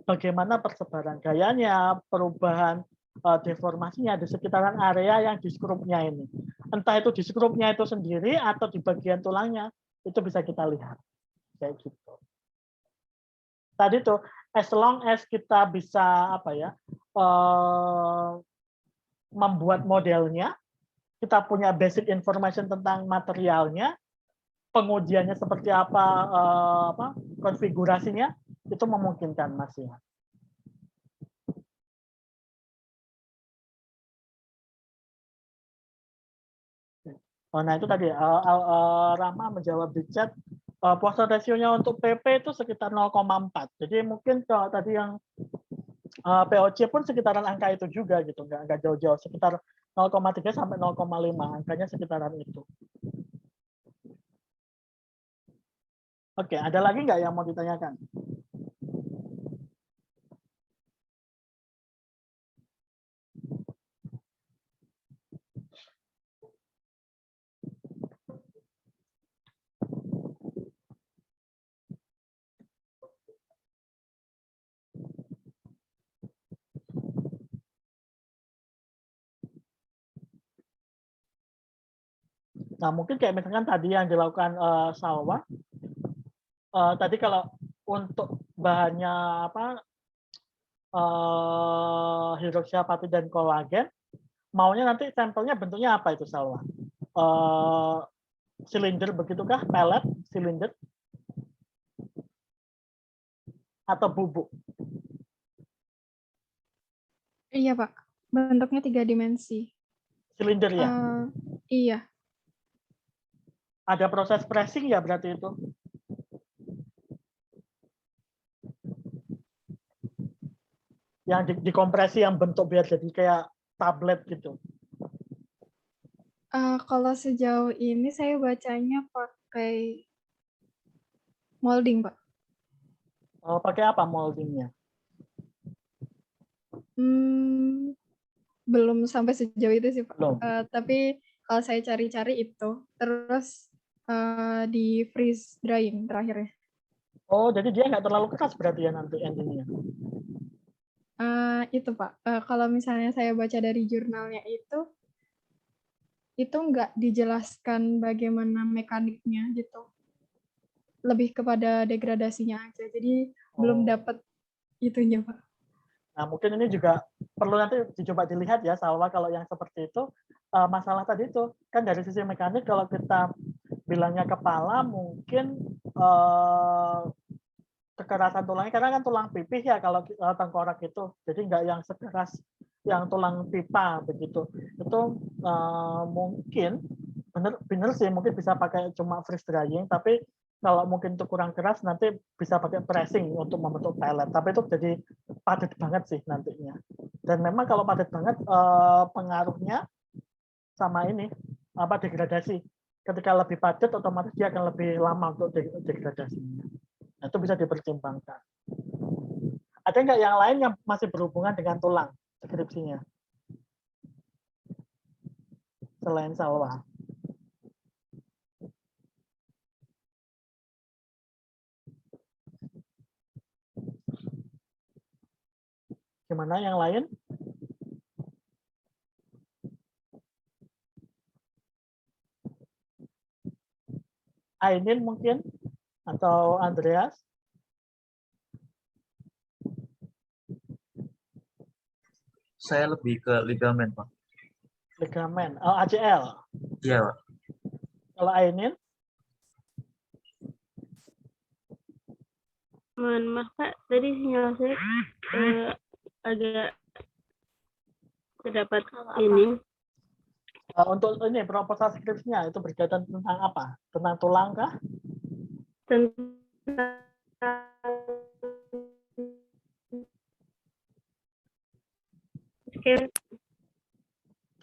bagaimana persebaran gayanya, perubahan deformasinya di sekitaran area yang di skrupnya ini. Entah itu di skrupnya itu sendiri atau di bagian tulangnya, itu bisa kita lihat. Kayak gitu. Tadi tuh, as long as kita bisa membuat modelnya, kita punya basic information tentang materialnya, pengujiannya seperti apa, konfigurasinya, itu memungkinkan Mas ya. Oh, nah itu tadi Rama menjawab di chat, Poisson ratio-nya untuk PP itu sekitar 0,4. Jadi mungkin kalau tadi yang POC pun sekitaran angka itu juga gitu, nggak jauh-jauh, sekitar 0,3 sampai 0,5, angkanya sekitaran itu. Oke, ada lagi nggak yang mau ditanyakan? Nah, mungkin kayak misalkan tadi yang dilakukan Salwa, tadi kalau untuk bahannya hidroksiapatid dan kolagen, maunya nanti sampelnya bentuknya apa itu Salwa? silinder begitukah? Pellet, silinder, atau bubuk? Iya, Pak. Bentuknya 3 dimensi. Silinder ya? Iya. Ada proses pressing ya berarti itu? Yang dikompresi yang bentuk biar jadi kayak tablet gitu. Kalau sejauh ini saya bacanya pakai molding, Pak. Oh, pakai apa moldingnya? Belum sampai sejauh itu sih, Pak. Belum. Tapi kalau saya cari-cari itu, terus di freeze drying terakhirnya. Oh, jadi dia nggak terlalu keras berarti ya nanti endingnya? Itu, Pak. Kalau misalnya saya baca dari jurnalnya itu nggak dijelaskan bagaimana mekaniknya gitu. Lebih kepada degradasinya aja. Jadi belum dapat itunya, Pak. Nah, mungkin ini juga perlu nanti dicoba dilihat ya, Salwa, kalau yang seperti itu, masalah tadi itu, kan dari sisi mekanik kalau kita bilangnya kepala, mungkin kekerasan tulangnya, karena kan tulang pipih ya kalau tengkorak itu, jadi nggak yang sekeras yang tulang pipa begitu. Itu mungkin bener sih, mungkin bisa pakai cuma freeze drying, tapi kalau mungkin itu kurang keras nanti bisa pakai pressing untuk membentuk pellet. Tapi itu jadi padat banget sih nantinya. Dan memang kalau padat banget pengaruhnya sama ini degradasi. Ketika lebih padat otomatis dia akan lebih lama untuk degradasinya. Nah, itu bisa dipertimbangkan. Ada nggak yang lain yang masih berhubungan dengan tulang deskripsinya? Selain Salwa. Gimana yang lain? Ainin mungkin? Atau Andreas? Saya lebih ke ligamen, Pak. Ligamen. Oh, ACL? Iya, Pak. Kalau Ainin? Mohon maaf, Pak. Tadi sinyal saya agak terdapat ini. Untuk ini proposal skripsinya itu berkaitan tentang apa? Tentang tulang kah? Tentang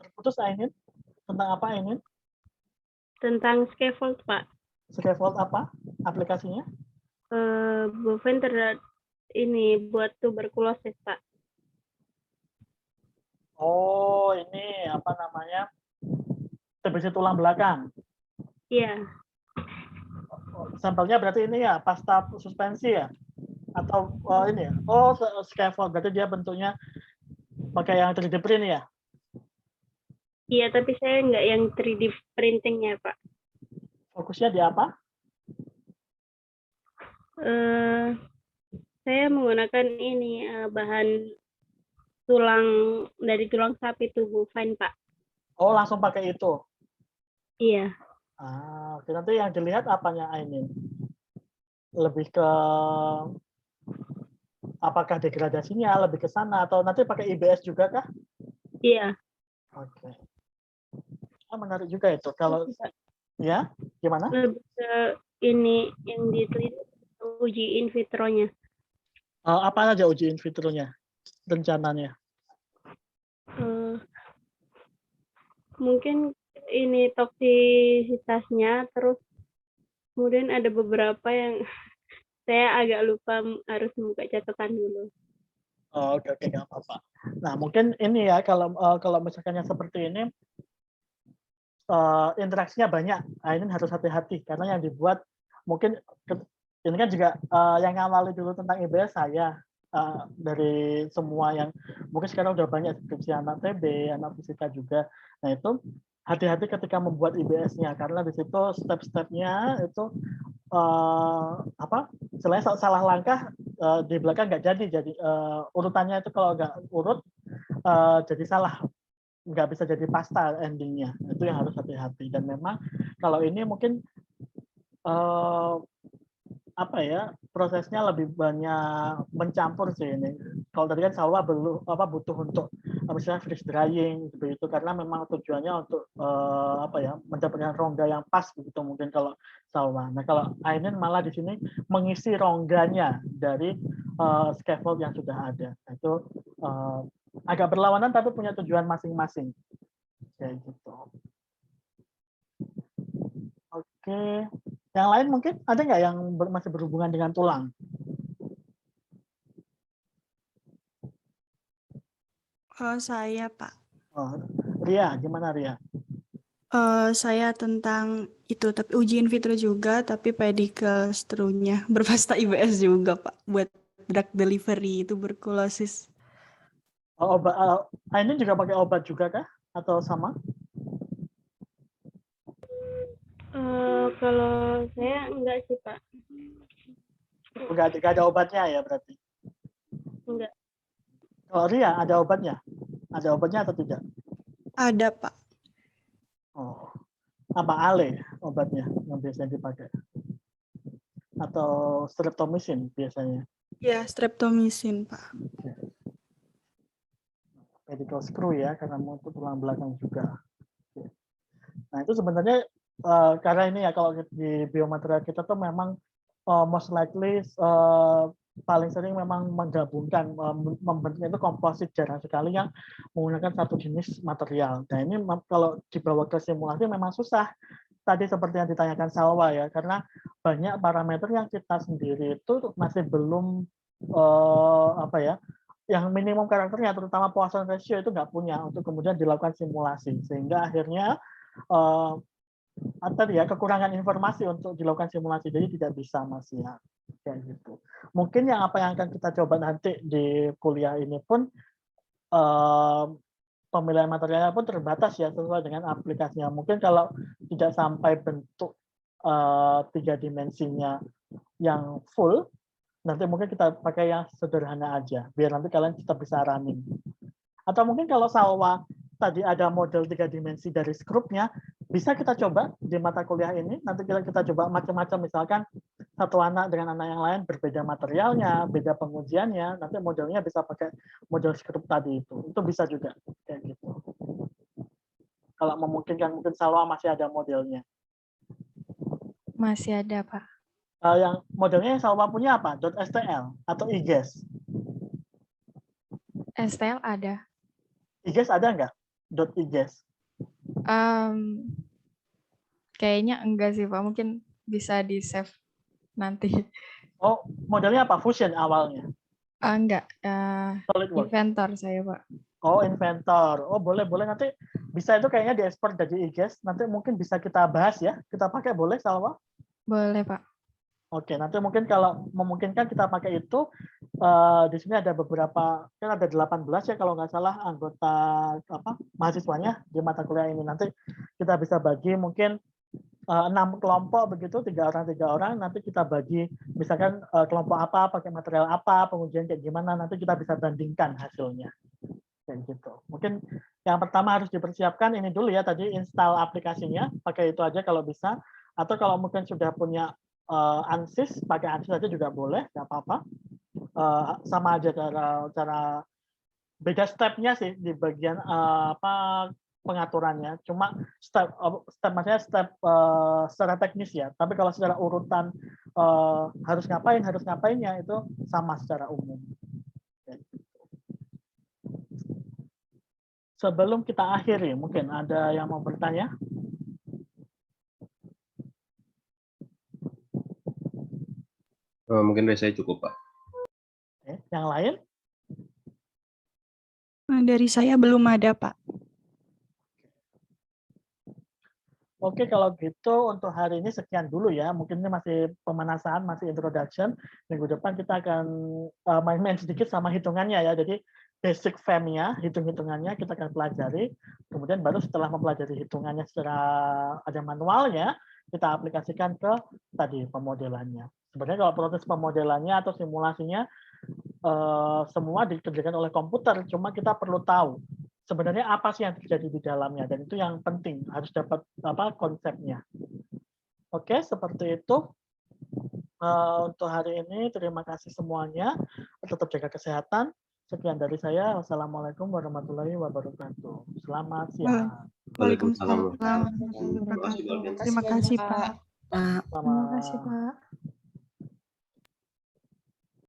terputus Ainin? Tentang apa Ainin? Tentang scaffold, Pak. Scaffold apa? Aplikasinya? Bufen ini buat tuberkulosis, Pak. Oh, ini apa namanya? TBC tulang belakang. Iya. Sampelnya berarti ini ya, pasta suspensi ya? Atau ini ya? Oh, scaffold. Berarti dia bentuknya pakai yang 3D print ya? Iya, tapi saya nggak yang 3D printingnya, Pak. Fokusnya di apa? Saya menggunakan ini bahan tulang dari tulang sapi tubuh fine, Pak. Oh, langsung pakai itu? Iya. Oke. Nanti yang dilihat apanya Ainin? Lebih ke apakah degradasinya lebih ke sana atau nanti pakai IBS juga kah? Iya. Oke. Menarik juga itu. Kalau ya, gimana? Lebih ke ini yang diteliti uji in vitro-nya. Apa aja uji in vitro-nya? Rencananya? Mungkin ini toksisitasnya, terus kemudian ada beberapa yang saya agak lupa, harus membuka catatan dulu. Oke, nggak apa-apa. Nah, mungkin ini ya, kalau misalkan yang seperti ini, interaksinya banyak. Nah, ini harus hati-hati, karena yang dibuat, mungkin, ini kan juga yang ngawali dulu tentang IBS saya, dari semua yang, mungkin sekarang udah banyak skripsi anak TB, anak fisika juga. Nah, itu hati-hati ketika membuat IBS-nya, karena di situ step-stepnya itu, selain salah langkah, di belakang nggak jadi urutannya itu kalau nggak urut jadi salah, nggak bisa jadi pasta endingnya. Itu yang harus hati-hati. Dan memang Kalau ini mungkin apa ya, prosesnya lebih banyak mencampur sih ini. Kalau tadi kan salwa butuh untuk misalnya freeze drying begitu, karena memang tujuannya untuk apa ya, mendapatkan rongga yang pas begitu mungkin kalau salwa. Nah kalau Ainin malah di sini mengisi rongganya dari scaffold yang sudah ada. Nah, itu agak berlawanan tapi punya tujuan masing-masing kayak gitu. Oke. Yang lain mungkin ada nggak yang masih berhubungan dengan tulang? Kalau saya, Pak, Oh, Ria, gimana Ria? saya tentang itu, tapi uji in vitro juga, tapi pedicle seterusnya berpasta IBS juga, Pak, buat drug delivery tuberkulosis. Oh, obat, ini juga pakai obat juga kah? Atau sama? Kalau saya enggak sih, Pak. Enggak ada obatnya ya berarti? Enggak. Kalau Ria ada obatnya? Ada obatnya atau tidak? Ada, Pak. Oh, apa Ale obatnya yang biasanya dipakai? Atau streptomycin biasanya? Ya, streptomycin, Pak. Pedicle screw ya, karena mau tulang belakang juga. Nah itu sebenarnya karena ini ya kalau di biomaterial kita tuh memang most likely paling sering memang menggabungkan membentuknya itu komposit, jarang sekali yang menggunakan satu jenis material. Nah ini kalau dibawa ke simulasi memang susah. Tadi seperti yang ditanyakan Salwa ya, karena banyak parameter yang kita sendiri itu masih belum apa ya, yang minimum karakternya, terutama Poisson ratio itu nggak punya untuk kemudian dilakukan simulasi, sehingga akhirnya tadi ya kekurangan informasi untuk dilakukan simulasi, jadi tidak bisa Mas ya, kayak gitu. Mungkin yang apa yang akan kita coba nanti di kuliah ini pun pemilihan materialnya pun terbatas ya sesuai dengan aplikasinya. Mungkin kalau tidak sampai bentuk 3 dimensinya yang full, nanti mungkin kita pakai yang sederhana aja, biar nanti kalian tetap bisa running. Atau mungkin kalau Salwa tadi ada model 3 dimensi dari skrupnya, bisa kita coba di mata kuliah ini, nanti kita coba macam-macam, misalkan satu anak dengan anak yang lain berbeda materialnya, beda pengujiannya, nanti modelnya bisa pakai model skrup tadi itu bisa juga, kayak gitu. Kalau memungkinkan, mungkin Salwa masih ada modelnya. Masih ada, Pak. Yang modelnya yang Salwa punya apa? .stl atau IGES? STL ada. IGES ada nggak? .IGES? Kayaknya enggak sih, Pak. Mungkin bisa di-save nanti. Oh, modelnya apa? Fusion awalnya? Enggak. SolidWorks. Inventor saya, Pak. Oh, Inventor. Oh, boleh. Nanti bisa itu kayaknya diekspor dari IGES. Nanti mungkin bisa kita bahas ya. Kita pakai boleh, Salwa? Boleh, Pak. Oke, nanti mungkin kalau memungkinkan kita pakai itu. Di sini ada beberapa, kan ada 18 ya kalau nggak salah anggota mahasiswanya di mata kuliah ini. Nanti kita bisa bagi mungkin 6 kelompok begitu, 3 orang, nanti kita bagi misalkan kelompok apa pakai material apa, pengujian kayak gimana, nanti kita bisa bandingkan hasilnya kayak gitu. Mungkin yang pertama harus dipersiapkan ini dulu ya, tadi install aplikasinya, pakai itu aja kalau bisa, atau kalau mungkin sudah punya ANSYS, pakai ANSYS aja juga boleh, nggak apa-apa. Sama aja cara beda stepnya sih di bagian pengaturannya, cuma step maksudnya step secara teknis ya, tapi kalau secara urutan harus ngapainnya itu sama secara umum. Sebelum kita akhiri, mungkin ada yang mau bertanya? Mungkin dari saya cukup, Pak. Oke, yang lain? Dari saya belum ada, Pak. Oke, kalau gitu untuk hari ini sekian dulu ya. Mungkin ini masih pemanasan, masih introduction. Minggu depan kita akan main-main sedikit sama hitungannya ya. Jadi basic FEM-nya, hitung-hitungannya kita akan pelajari. Kemudian baru setelah mempelajari hitungannya secara ada manualnya, kita aplikasikan ke tadi pemodelannya. Sebenarnya kalau proses pemodelannya atau simulasinya semua dikerjakan oleh komputer, cuma kita perlu tahu sebenarnya apa sih yang terjadi di dalamnya, dan itu yang penting, harus dapat konsepnya. Oke, seperti itu. Untuk hari ini, terima kasih semuanya. Tetap jaga kesehatan. Sekian dari saya. Wassalamualaikum warahmatullahi wabarakatuh. Selamat siang. Waalaikumsalam Waalaikumsalam. warahmatullahi Terima kasih, wabarakatuh. Mbak. Terima kasih, Pak. Terima kasih, Pak.